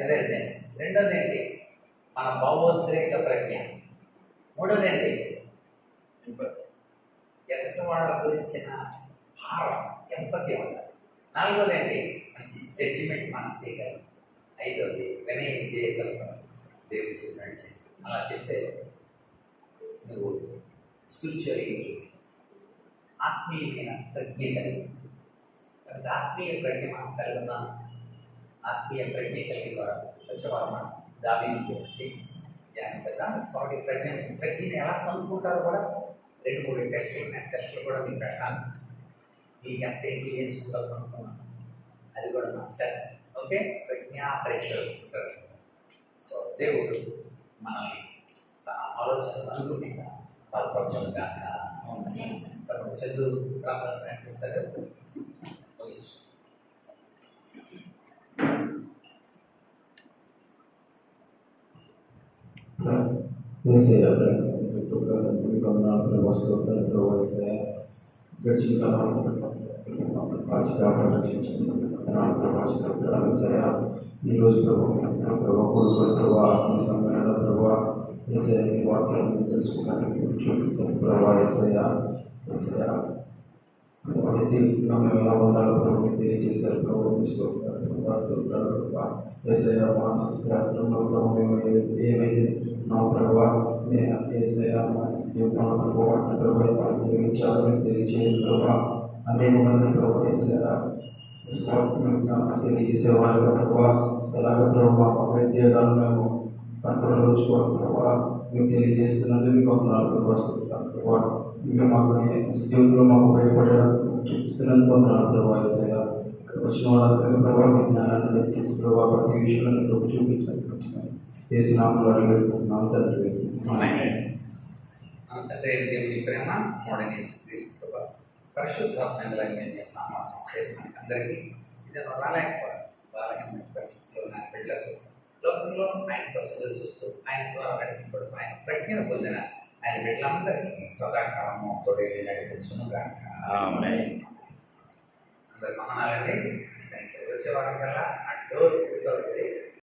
అవేర్నెస్. రెండోది ఏంటి? మన భావోద్రేక ప్రజ్ఞ. మూడోది ఏంటి? ఎదుటి వాళ్ళ గురించిన భావం ఎంపతి ఉండాలి. నాలుగోది అండి మంచి జడ్జిమెంట్ మనం చేయగలం. ఐదోది వినయ విధేయతలతో దేవుడి చెప్పినట్టు అలా చెప్తే నువ్వు స్పిరిచువల్ ఆత్మీయమైన ప్రజ్ఞ కలిగి, ఆత్మీయ ప్రజ్ఞ మనం కలిగి ఉన్నాం. ఆత్మీయ ప్రజ్ఞ కలిగిన వారు వచ్చేవారు మనం దావీదు గురించి ధ్యానించడం. కాబట్టి ప్రజ్ఞని ఎలా కనుక్కుంటారో కూడా 2-3 టెస్టులు కూడా మీకు పెట్టాలి. మీకు ఎంత ఇంటెలిజెన్స్ కూడా కనుక్కున్నాం, అది కూడా మార్చాలి. ఓకే, ప్రజ్ఞా పరీక్షలు ఉంటారు. సో దేవుడు మనల్ని తన ఆలోచనలు అనుగుణంగా బలపరచడం కాక తన చదువు ప్రాంతాలను నడిపిస్తాడు. ముగించు. గడిచిన ఈరోజు ప్రభావ ఆత్మ సమ్మేళన ప్రభావ వాక్యాలను తెలుసుకోవడానికి చూపుతాను. ప్రభావ ఏసయ్య ఎలా ఉండాలో ప్రభు తెలియజేశారు. ప్రభు ఏసయ్య మానసిక శాస్త్రంలో ప్రభు మేము ఏమైతే నా ప్రభావ ఏసయ్య జీవితంలో ప్రభావం జీవించాలని తెలియజేయడం ప్రభావ అనేక మంది ప్రభావ ఏసయ్య తెలియజేసేవారు ప్రభావ ఎలాగ ప్రభావ వైద్యాలను మేము కంట్రోల్ ఉంచుకోవడం ప్రభావ మేము తెలియజేస్తున్నందుకు మీకు వందనాలు ప్రభావ. ఇంకా మాకు జీవితంలో మాకు ఉపయోగపడేందుకు వందనాలు ప్రభావ. ఏసయ్య వచ్చిన వాళ్ళందరికీ ప్రభావ మీ జ్ఞానాన్ని లెక్కించి ప్రభావ ప్రతి విషయంలో ప్రభు చూపించినటువంటి ఏసు నామములో అడిగి పెట్టుకుంటున్నాం తండ్రి. తండ్రి దేవుని ప్రేమ మోడని యేసుక్రీస్తు ప్రభావ పరిశుద్ధాత్మ సామాసం చేతి మనకి అందరికీ ఇది రాలేకపోవడం బాలకమైన పరిస్థితుల్లో నా బిడ్డలకు లోకంలో ఆయన ప్రసంగం చూస్తూ ఆయన ద్వారా నడిపించబడుతూ ఆయన ప్రజ్ఞను పొందిన ఆయన బిడ్డలందరికీ సదాకాలము తోడే నడిపించును గాక. అందరి మహానాలండి. వచ్చే వారం కల్లా ఆ డోర్